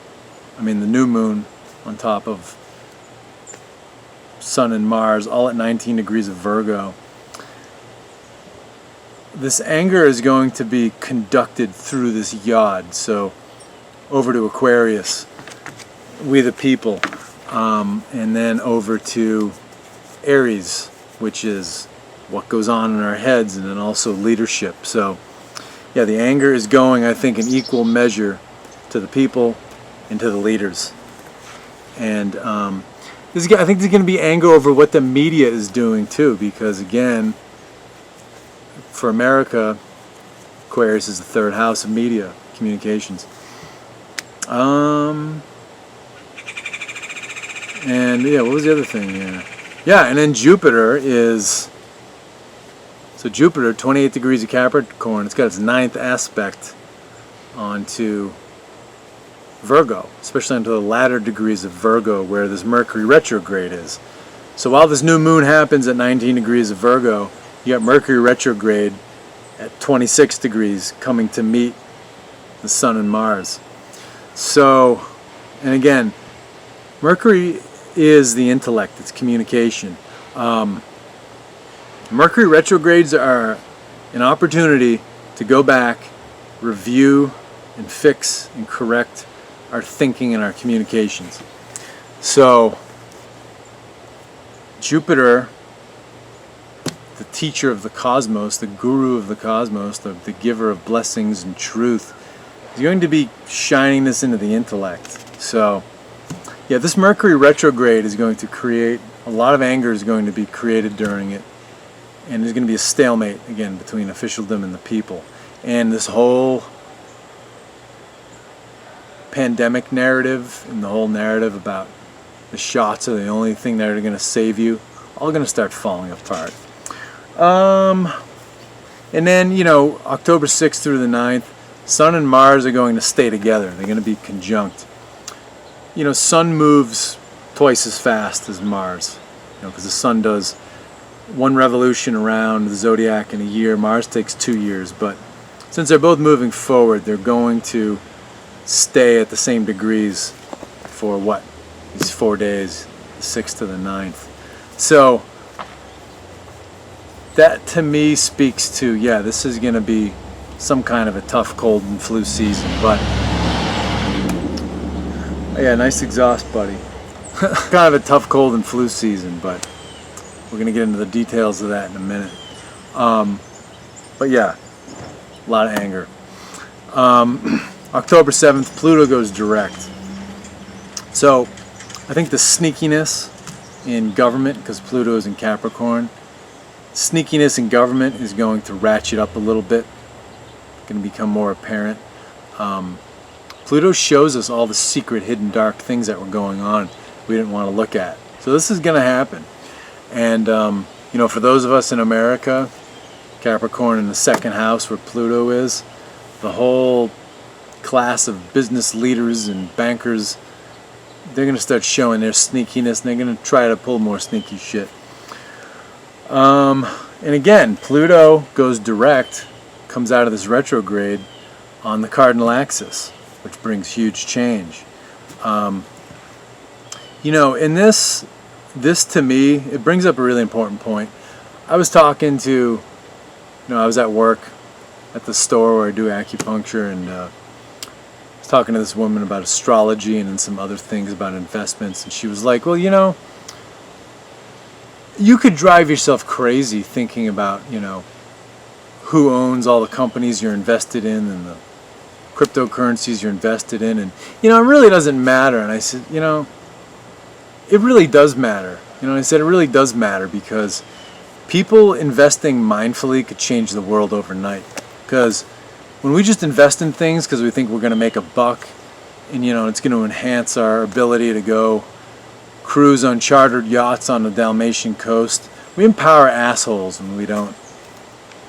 the new moon on top of Sun and Mars, all at 19 degrees of Virgo. This anger is going to be conducted through this yod, so over to Aquarius, we the people, and then over to Aries, which is what goes on in our heads, and then also leadership. So yeah, the anger is going, I think, in equal measure to the people and to the leaders. And I think there's going to be anger over what the media is doing too, because again, for America, Aquarius is the third house of media, communications. And yeah, what was the other thing here? Yeah, and then Jupiter is, so Jupiter, 28 degrees of Capricorn, it's got its 9th aspect onto Virgo, especially onto the latter degrees of Virgo where this Mercury retrograde is. So while this new moon happens at 19 degrees of Virgo, you got Mercury retrograde at 26 degrees coming to meet the Sun and Mars. So, and again, Mercury is the intellect, it's communication. Mercury retrogrades are an opportunity to go back, review, and fix and correct our thinking and our communications. So, Jupiter, the teacher of the cosmos, the guru of the cosmos, the giver of blessings and truth, is going to be shining this into the intellect. So, yeah, this Mercury retrograde is going to create, a lot of anger is going to be created during it. And there's going to be a stalemate, again, between officialdom and the people. And this whole pandemic narrative and the whole narrative about the shots are the only thing that are going to save you, all going to start falling apart. And then, you know, October 6th through the 9th, Sun and Mars are going to stay together. They're going to be conjunct. You know, Sun moves twice as fast as Mars, you know, because the Sun does one revolution around the zodiac in a year. Mars takes 2 years, but since they're both moving forward, they're going to stay at the same degrees for what? These 4 days, the 6th to the 9th. So that to me speaks to, yeah, this is going to be some kind of a tough cold and flu season, but yeah, nice exhaust, buddy. Kind of a tough cold and flu season, but we're going to get into the details of that in a minute. But yeah, a lot of anger. October 7th, Pluto goes direct. So I think the sneakiness in government, because Pluto is in Capricorn, sneakiness in government is going to ratchet up a little bit. Going to become more apparent. Pluto shows us all the secret, hidden, dark things that were going on we didn't want to look at. So this is going to happen. And, you know, for those of us in America, Capricorn in the second house where Pluto is, the whole class of business leaders and bankers, they're going to start showing their sneakiness, and they're going to try to pull more sneaky shit. And again, Pluto goes direct, comes out of this retrograde on the cardinal axis, which brings huge change. You know, in this to me, it brings up a really important point. I was talking to, you know, I was at work at the store where I do acupuncture, and I was talking to this woman about astrology and then some other things about investments, and she was like, well, you know, you could drive yourself crazy thinking about, you know, who owns all the companies you're invested in and the cryptocurrencies you're invested in, and, you know, it really doesn't matter. And I said, you know, it really does matter. You know, I said it really does matter, because people investing mindfully could change the world overnight. Because when we just invest in things because we think we're going to make a buck, and, you know, it's going to enhance our ability to go cruise on chartered yachts on the Dalmatian coast, we empower assholes when we don't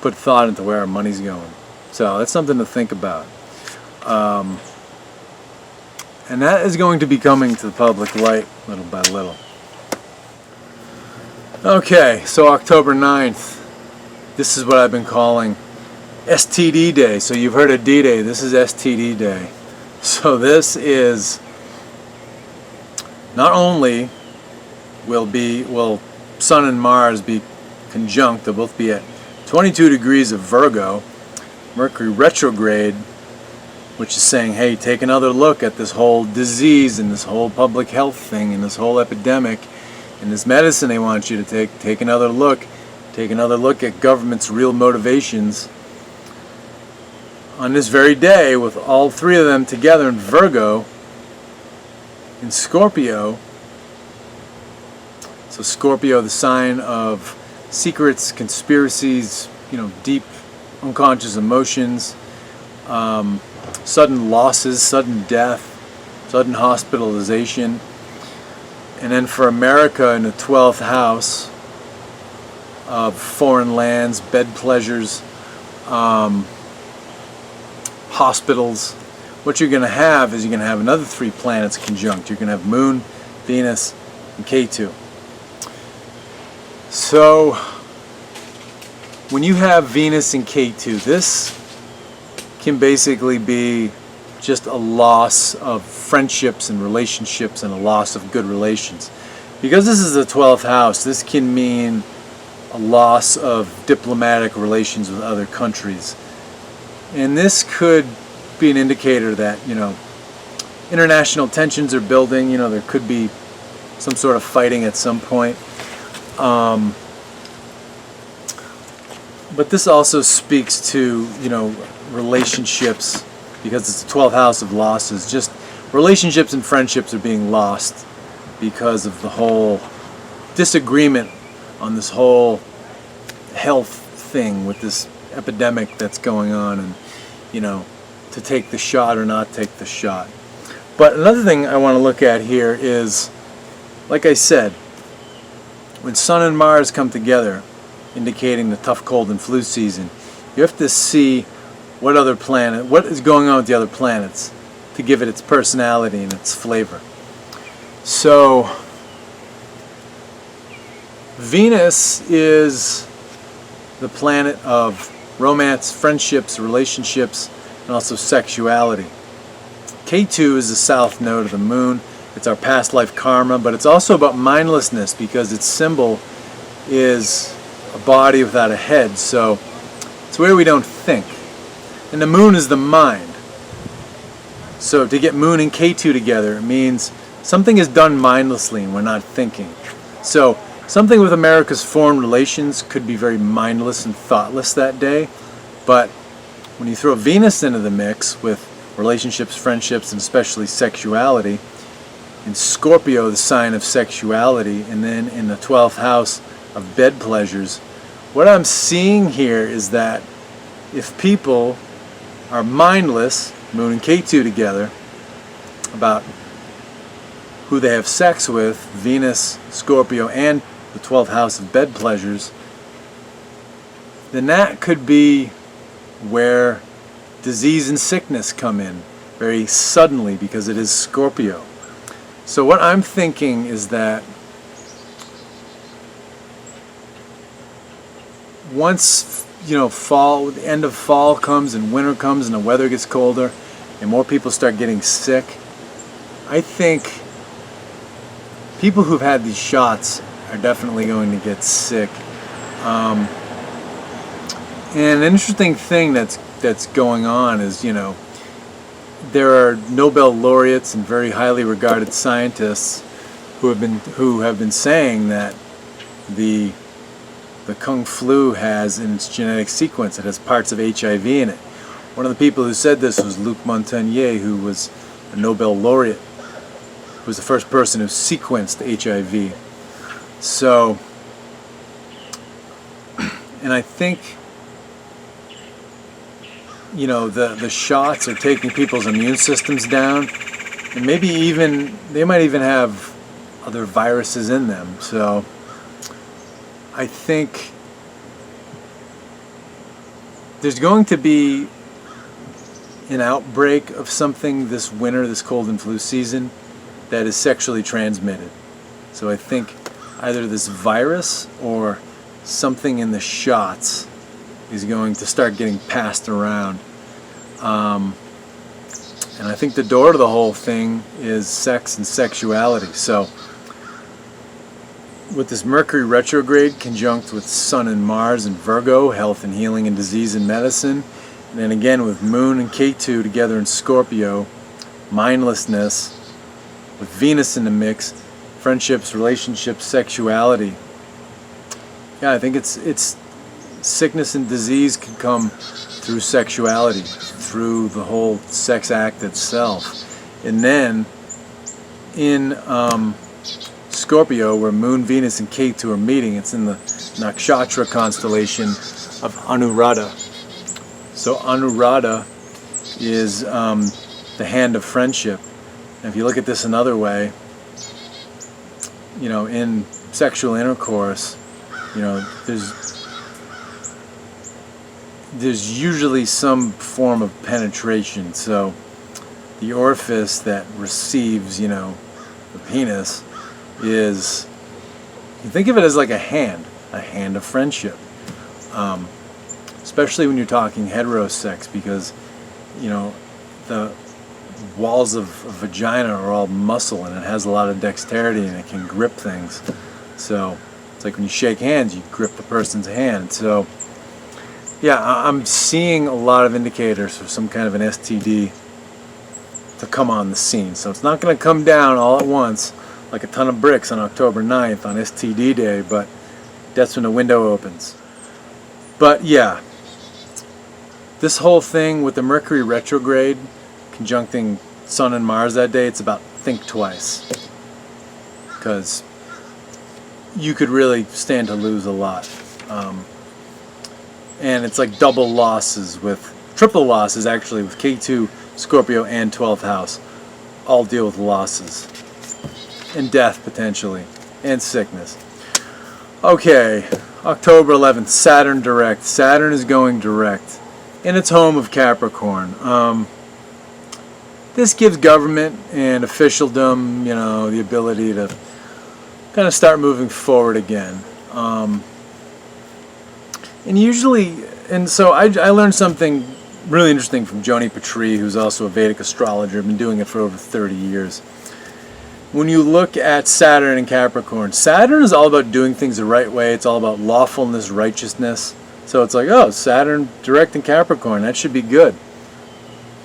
put thought into where our money's going. So that's something to think about. And that is going to be coming to the public light little by little. Okay, so October 9th, this is what I've been calling STD Day. So you've heard of D-Day, this is STD Day. So this is, not only will Sun and Mars be conjunct, they'll both be at 22 degrees of Virgo, Mercury retrograde, which is saying, hey, take another look at this whole disease and this whole public health thing and this whole epidemic and this medicine they want you to take. Take another look take another look at government's real motivations on this very day, with all three of them together in Virgo, in Scorpio. So Scorpio, the sign of secrets, conspiracies, deep unconscious emotions, sudden losses, sudden death, sudden hospitalization. And then for America, in the 12th house of foreign lands, bed pleasures, hospitals, what you're going to have is you're going to have another three planets conjunct. You're going to have Moon, Venus, and K2. So when you have Venus and K2, this can basically be just a loss of friendships and relationships and a loss of good relations. Because this is the 12th house, this can mean a loss of diplomatic relations with other countries. And this could be an indicator that, international tensions are building. There could be some sort of fighting at some point. But this also speaks to, relationships, because it's the 12th house of losses. Just relationships and friendships are being lost because of the whole disagreement on this whole health thing with this epidemic that's going on, and to take the shot or not take the shot. But another thing I want to look at here is, like I said, when Sun and Mars come together, indicating the tough cold and flu season, you have to see what is going on with the other planets to give it its personality and its flavor. So Venus is the planet of romance, friendships, relationships, and also sexuality. K2 is the south node of the moon. It's our past life karma, but it's also about mindlessness, because its symbol is a body without a head. So it's where we don't think. And the moon is the mind. So to get moon and K2 together, it means something is done mindlessly and we're not thinking. So something with America's foreign relations could be very mindless and thoughtless that day. But when you throw Venus into the mix with relationships, friendships, and especially sexuality, in Scorpio, the sign of sexuality, and then in the 12th house of bed pleasures, what I'm seeing here is that if people are mindless, Moon and K2 together, about who they have sex with, Venus, Scorpio, and the 12th house of bed pleasures, then that could be where disease and sickness come in very suddenly, because it is Scorpio. So what I'm thinking is that once fall, the end of fall comes and winter comes and the weather gets colder and more people start getting sick, I think people who've had these shots are definitely going to get sick. And an interesting thing that's going on is, there are Nobel laureates and very highly regarded scientists who have been saying that the Kung flu has in its genetic sequence, it has parts of HIV in it. One of the people who said this was Luc Montagnier, who was a Nobel laureate, who was the first person who sequenced HIV. So, and I think, the shots are taking people's immune systems down, and maybe they might even have other viruses in them. So I think there's going to be an outbreak of something this winter, this cold and flu season, that is sexually transmitted. So I think either this virus or something in the shots is going to start getting passed around. And I think the door to the whole thing is sex and sexuality. So with this Mercury retrograde conjunct with Sun and Mars and Virgo, health and healing and disease and medicine, and then again with Moon and K2 together in Scorpio, mindlessness, with Venus in the mix, friendships, relationships, sexuality, yeah, I think it's sickness and disease can come through sexuality, through the whole sex act itself. And then in Scorpio, where Moon, Venus, and Ketu are meeting, it's in the Nakshatra constellation of Anuradha. So Anuradha is the hand of friendship. And if you look at this another way, you know, in sexual intercourse, you know, there's usually some form of penetration. So the orifice that receives, you know, the penis is, you think of it as like a hand of friendship. Especially when you're talking heterosex, because, you know, the walls of a vagina are all muscle and it has a lot of dexterity and it can grip things. So it's like when you shake hands, you grip the person's hand. So yeah, I'm seeing a lot of indicators for some kind of an STD to come on the scene. So it's not going to come down all at once like a ton of bricks on October 9th on STD day, but that's when the window opens. But yeah, this whole thing with the Mercury retrograde conjuncting Sun and Mars that day, it's about think twice, because you could really stand to lose a lot. And it's like double losses, with triple losses actually, with K2, Scorpio, and 12th house. All deal with losses and death potentially, and sickness. Okay, October 11th, Saturn direct. Saturn is going direct in its home of Capricorn. This gives government and officialdom, you know, the ability to kind of start moving forward again. And usually, and so I learned something really interesting from Joni Patry, who's also a Vedic astrologer. I've been doing it for over 30 years. When you look at Saturn and Capricorn, Saturn is all about doing things the right way. It's all about lawfulness, righteousness. So it's like, oh, Saturn direct in Capricorn, that should be good.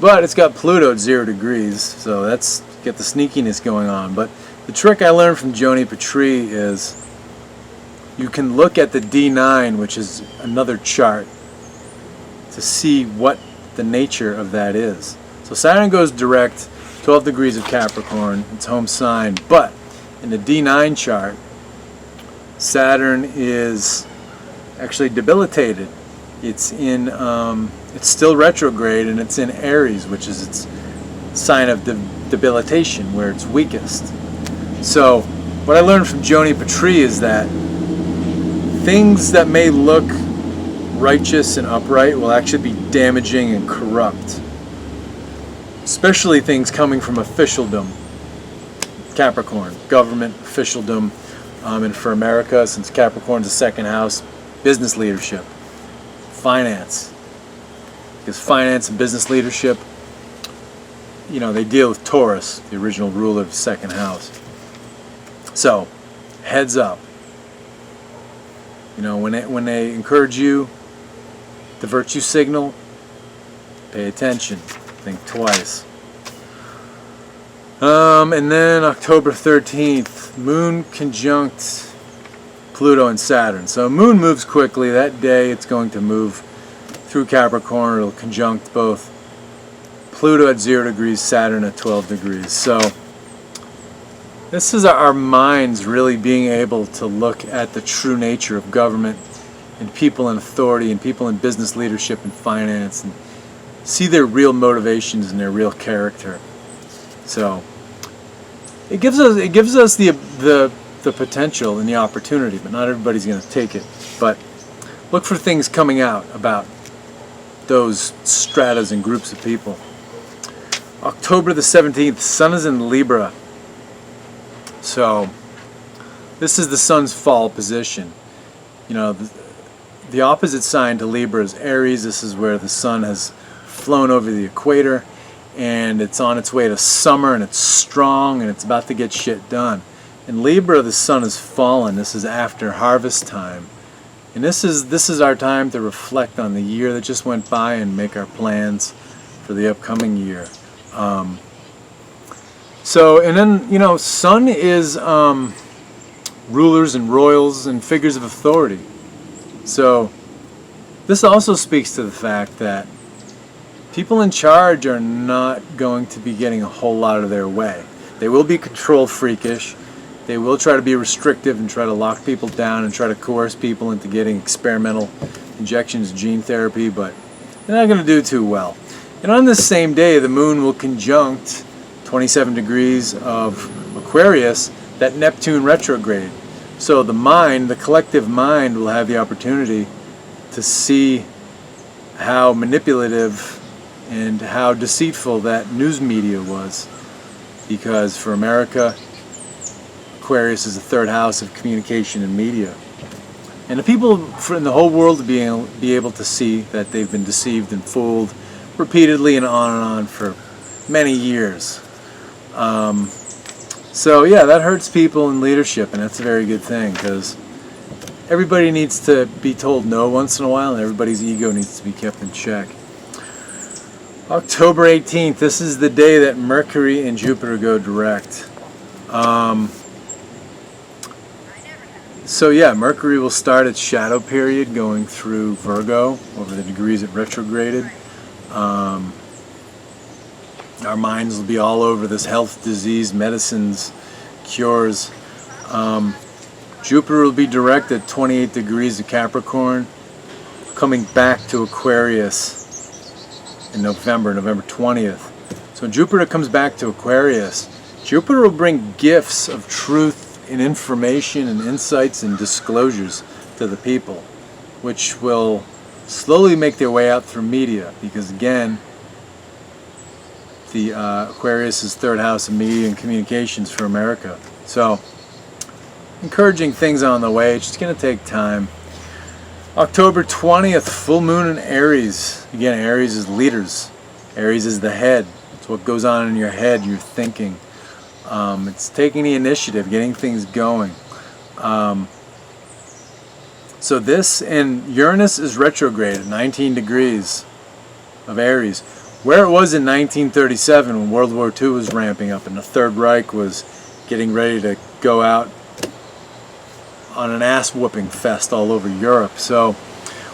But it's got Pluto at 0 degrees, so that's get the sneakiness going on. But the trick I learned from Joni Patry is you can look at the D9, which is another chart, to see what the nature of that is. So Saturn goes direct, 12 degrees of Capricorn, its home sign. But in the D9 chart, Saturn is actually debilitated. It's in, it's still retrograde, and it's in Aries, which is its sign of debilitation, where it's weakest. So what I learned from Joni Patry is that things that may look righteous and upright will actually be damaging and corrupt. Especially things coming from officialdom. Capricorn, government, officialdom, and for America, since Capricorn's the second house, business leadership, finance. Because finance and business leadership, you know, they deal with Taurus, the original ruler of the second house. So, heads up. You know, when they encourage you, the virtue signal, pay attention. Think twice. And then October 13th, Moon conjunct Pluto and Saturn. So Moon moves quickly. That day it's going to move through Capricorn. It'll conjunct both Pluto at 0 degrees, Saturn at 12 degrees. So this is our minds really being able to look at the true nature of government and people in authority and people in business leadership and finance, and see their real motivations and their real character. So it gives us the potential and the opportunity, but not everybody's going to take it. But look for things coming out about those stratas and groups of people. October the 17th, Sun is in Libra. So this is the Sun's fall position. You know, the opposite sign to Libra is Aries. This is where the Sun has flown over the equator, and it's on its way to summer, and it's strong, and it's about to get shit done. In Libra, the Sun has fallen. This is after harvest time, and this is our time to reflect on the year that just went by and make our plans for the upcoming year. So, and then, you know, Sun is rulers and royals and figures of authority. So this also speaks to the fact that people in charge are not going to be getting a whole lot of their way. They will be control freakish. They will try to be restrictive and try to lock people down and try to coerce people into getting experimental injections of gene therapy, but they're not going to do too well. And on this same day, the moon will conjunct 27 degrees of Aquarius, that Neptune retrograde. So the mind, the collective mind, will have the opportunity to see how manipulative and how deceitful that news media was. Because for America, Aquarius is the third house of communication and media. And the people in the whole world to be able to see that they've been deceived and fooled repeatedly and on for many years. So yeah, that hurts people in leadership, and that's a very good thing, because everybody needs to be told no once in a while, and everybody's ego needs to be kept in check. October 18th, this is the day that Mercury and Jupiter go direct. So yeah, Mercury will start its shadow period going through Virgo over the degrees it retrograded. Our minds will be all over this health, disease, medicines, cures. Jupiter will be direct at 28 degrees of Capricorn, coming back to Aquarius in November 20th. So when Jupiter comes back to Aquarius, Jupiter will bring gifts of truth and information and insights and disclosures to the people, which will slowly make their way out through media, because again, the Aquarius is third house of media and communications for America. So encouraging things on the way. It's just going to take time. October 20th, full moon in Aries. Again, Aries is leaders. Aries is the head. It's what goes on in your head, your thinking. It's taking the initiative, getting things going. So this, and Uranus is retrograde at 19 degrees of Aries. Where it was in 1937 when World War II was ramping up and the Third Reich was getting ready to go out on an ass-whooping fest all over Europe. So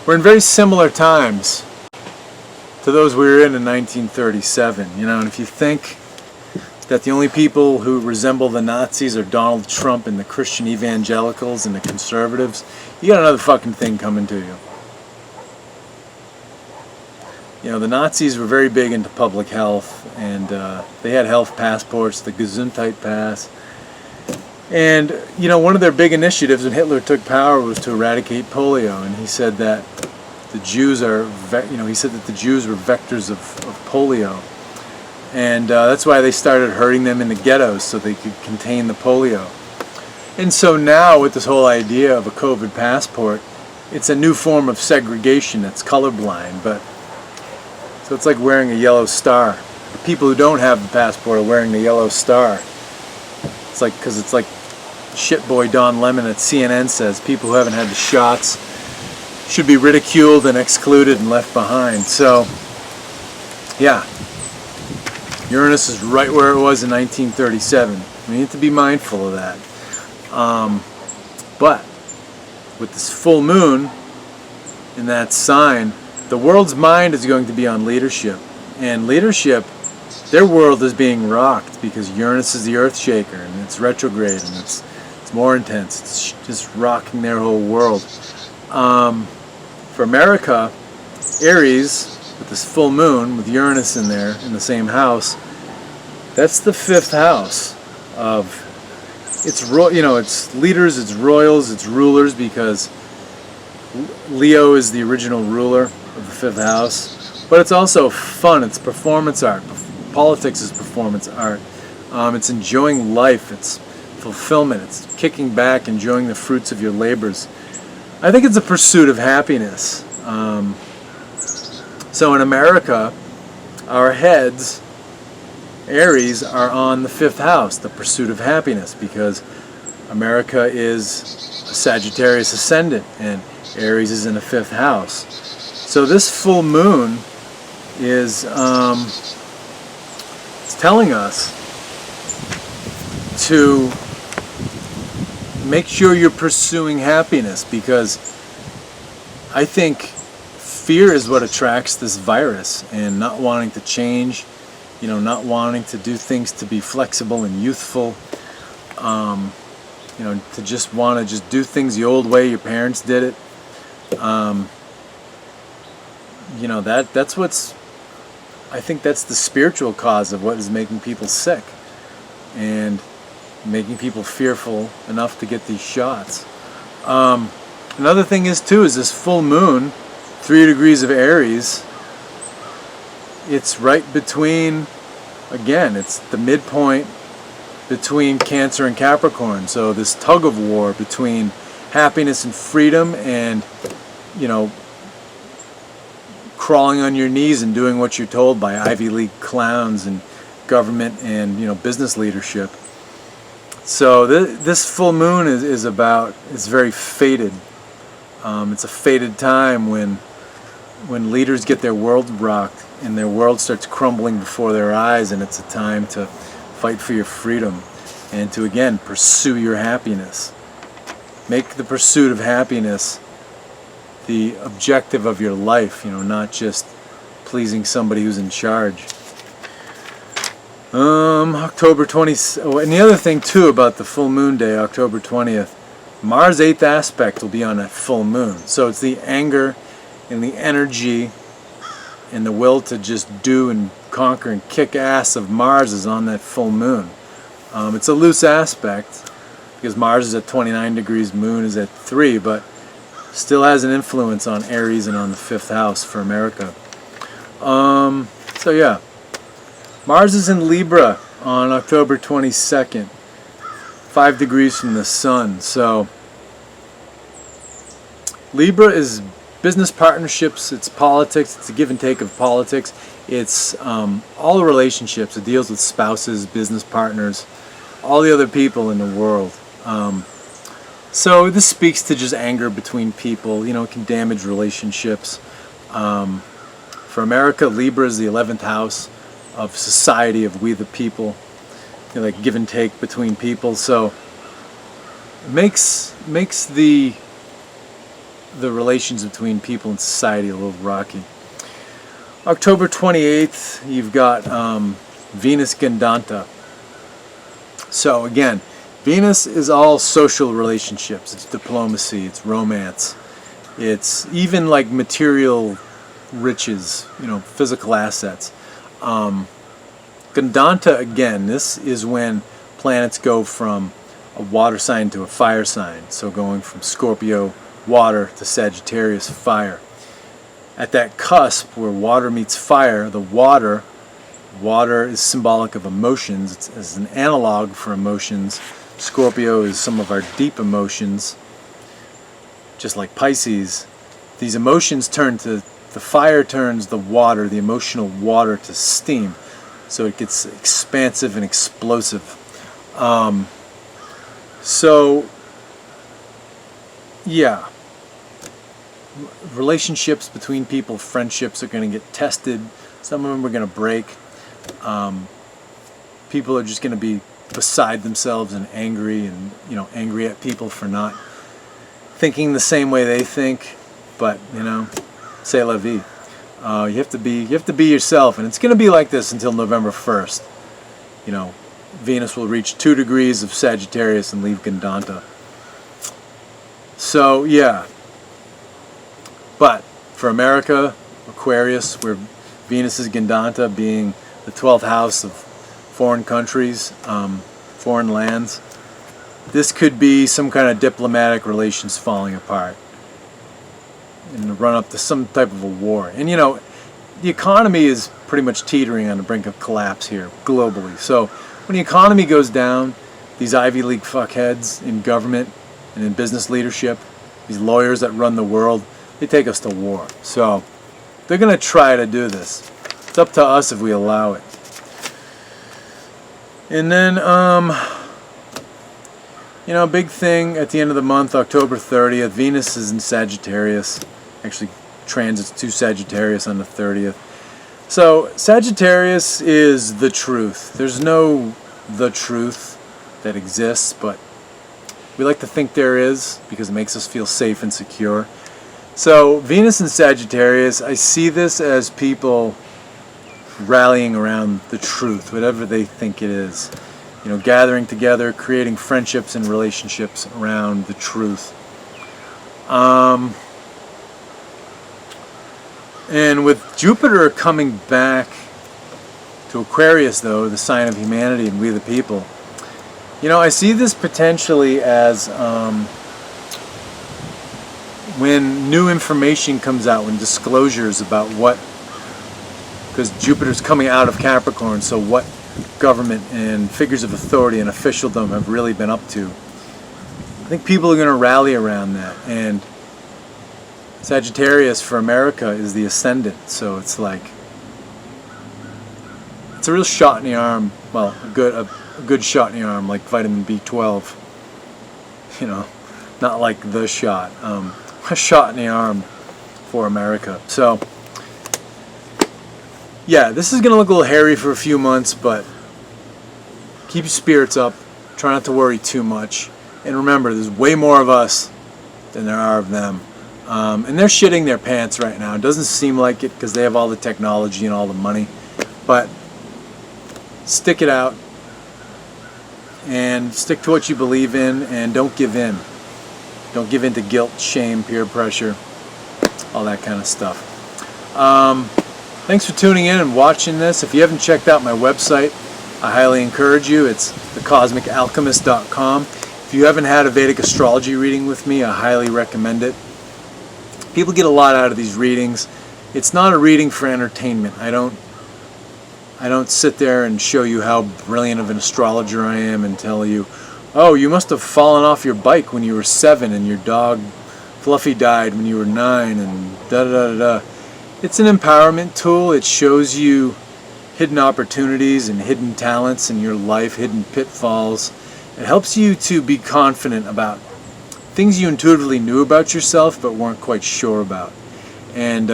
we're in very similar times to those we were in 1937. You know, and if you think that the only people who resemble the Nazis are Donald Trump and the Christian evangelicals and the conservatives, you got another fucking thing coming to you. You know, the Nazis were very big into public health, and they had health passports, the Gesundheit pass. And, you know, one of their big initiatives when Hitler took power was to eradicate polio, and he said that the Jews are, he said that the Jews were vectors of polio. And that's why they started herding them in the ghettos so they could contain the polio. And so now with this whole idea of a COVID passport, it's a new form of segregation that's colorblind, but so it's like wearing a yellow star. The people who don't have the passport are wearing the yellow star. It's like, because it's like shitboy Don Lemon at CNN says, people who haven't had the shots should be ridiculed and excluded and left behind. So, yeah. Uranus is right where it was in 1937. We need to be mindful of that. But with this full moon in that sign, the world's mind is going to be on leadership. And leadership, their world is being rocked because Uranus is the earth shaker and it's retrograde and it's more intense. It's just rocking their whole world. For America, Aries, with this full moon, with Uranus in there, in the same house, that's the fifth house of, it's leaders, it's royals, it's rulers, because Leo is the original ruler of the fifth house. But it's also fun, it's performance art. Politics is performance art. It's enjoying life, it's fulfillment, it's kicking back, enjoying the fruits of your labors. I think it's a pursuit of happiness. So in America, our heads, Aries, are on the fifth house, the pursuit of happiness, because America is a Sagittarius ascendant and Aries is in the fifth house. So this full moon is it's telling us to make sure you're pursuing happiness, because I think fear is what attracts this virus, and not wanting to change, not wanting to do things to be flexible and youthful, to just want to just do things the old way your parents did it. That's what's, I think that's the spiritual cause of what is making people sick and making people fearful enough to get these shots. Another thing is this full moon, 3 degrees of Aries. It's right between, again, it's the midpoint between Cancer and Capricorn. So this tug of war between happiness and freedom and, crawling on your knees and doing what you're told by Ivy League clowns and government and, business leadership. So this full moon is very fated. It's a fated time when leaders get their world rocked and their world starts crumbling before their eyes, and it's a time to fight for your freedom and to, again, pursue your happiness. Make the pursuit of happiness the objective of your life, not just pleasing somebody who's in charge. October 20th, and the other thing too about the full moon day, October 20th, Mars' 8th aspect will be on that full moon. So it's the anger and the energy and the will to just do and conquer and kick ass of Mars is on that full moon. It's a loose aspect because Mars is at 29 degrees, moon is at 3, but still has an influence on Aries and on the 5th house for America. So yeah, Mars is in Libra on October 22nd, 5 degrees from the sun. So Libra is business partnerships, it's politics, it's a give and take of politics. It's all the relationships. It deals with spouses, business partners, all the other people in the world. So this speaks to just anger between people. It can damage relationships. For America, Libra is the 11th house of society, of we the people. Like give and take between people. So it makes the relations between people and society a little rocky. October 28th, you've got Venus Gandanta. So again, Venus is all social relationships. It's diplomacy, it's romance, it's even like material riches, physical assets. Gandanta, again, this is when planets go from a water sign to a fire sign. So going from Scorpio, water, to Sagittarius, fire. At that cusp where water meets fire, the water is symbolic of emotions. It's an analog for emotions. Scorpio is some of our deep emotions. Just like Pisces, these emotions the fire turns the water, the emotional water, to steam. So it gets expansive and explosive. So, yeah. Relationships between people, friendships are going to get tested. Some of them are going to break. People are just going to be beside themselves and angry, and angry at people for not thinking the same way they think. But c'est la vie. You have to be yourself, and it's going to be like this until November 1st. Venus will reach 2 degrees of Sagittarius and leave Gandanta. So yeah. But for America, Aquarius, where Venus is Gandanta, being the 12th house of foreign countries, foreign lands, this could be some kind of diplomatic relations falling apart in the run-up to some type of a war. And the economy is pretty much teetering on the brink of collapse here globally. So when the economy goes down, these Ivy League fuckheads in government and in business leadership, these lawyers that run the world, they take us to war. So they're going to try to do this. It's up to us if we allow it. And then, a big thing at the end of the month, October 30th, Venus is in Sagittarius. Actually transits to Sagittarius on the 30th. So Sagittarius is the truth. There's no the truth that exists, but we like to think there is because it makes us feel safe and secure. So Venus and Sagittarius, I see this as people rallying around the truth, whatever they think it is. You know, gathering together, creating friendships and relationships around the truth. And with Jupiter coming back to Aquarius, though, the sign of humanity and we the people, you know, I see this potentially as when new information comes out, when disclosures about what, because Jupiter's coming out of Capricorn, so what government and figures of authority and officialdom have really been up to. I think people are going to rally around that. And Sagittarius for America is the ascendant, so it's like, it's a real shot in the arm. Well, a good shot in the arm, like vitamin B12. You know, not like the shot. A shot in the arm for America. So, yeah, this is going to look a little hairy for a few months, but keep your spirits up. Try not to worry too much. And remember, there's way more of us than there are of them. And they're shitting their pants right now. It doesn't seem like it because they have all the technology and all the money. But stick it out and stick to what you believe in, and don't give in. Don't give in to guilt, shame, peer pressure, all that kind of stuff. Thanks for tuning in and watching this. If you haven't checked out my website, I highly encourage you. It's thecosmicalchemist.com. If you haven't had a Vedic astrology reading with me, I highly recommend it. People get a lot out of these readings. It's not a reading for entertainment. I don't sit there and show you how brilliant of an astrologer I am and tell you, oh, you must have fallen off your bike when you were 7 and your dog Fluffy died when you were 9 and da-da-da-da-da. It's an empowerment tool. It shows you hidden opportunities and hidden talents in your life, hidden pitfalls. It helps you to be confident about things you intuitively knew about yourself but weren't quite sure about. And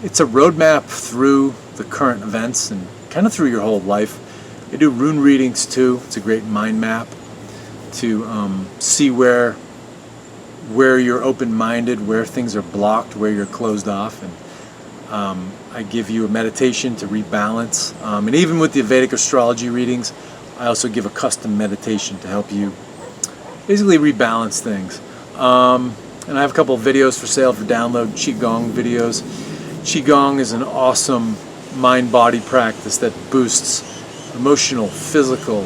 it's a roadmap through the current events and kind of through your whole life. I do rune readings too. It's a great mind map to see where you're open-minded, where things are blocked, where you're closed off. And I give you a meditation to rebalance. And even with the Vedic astrology readings, I also give a custom meditation to help you basically rebalance things. And I have a couple of videos for sale for download, Qigong videos. Qigong is an awesome mind-body practice that boosts emotional, physical,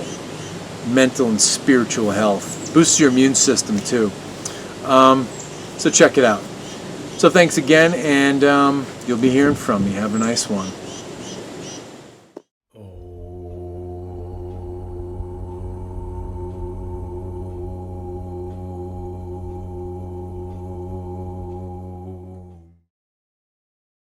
mental, and spiritual health. Boosts your immune system too. So check it out. So thanks again, and you'll be hearing from me. Have a nice one.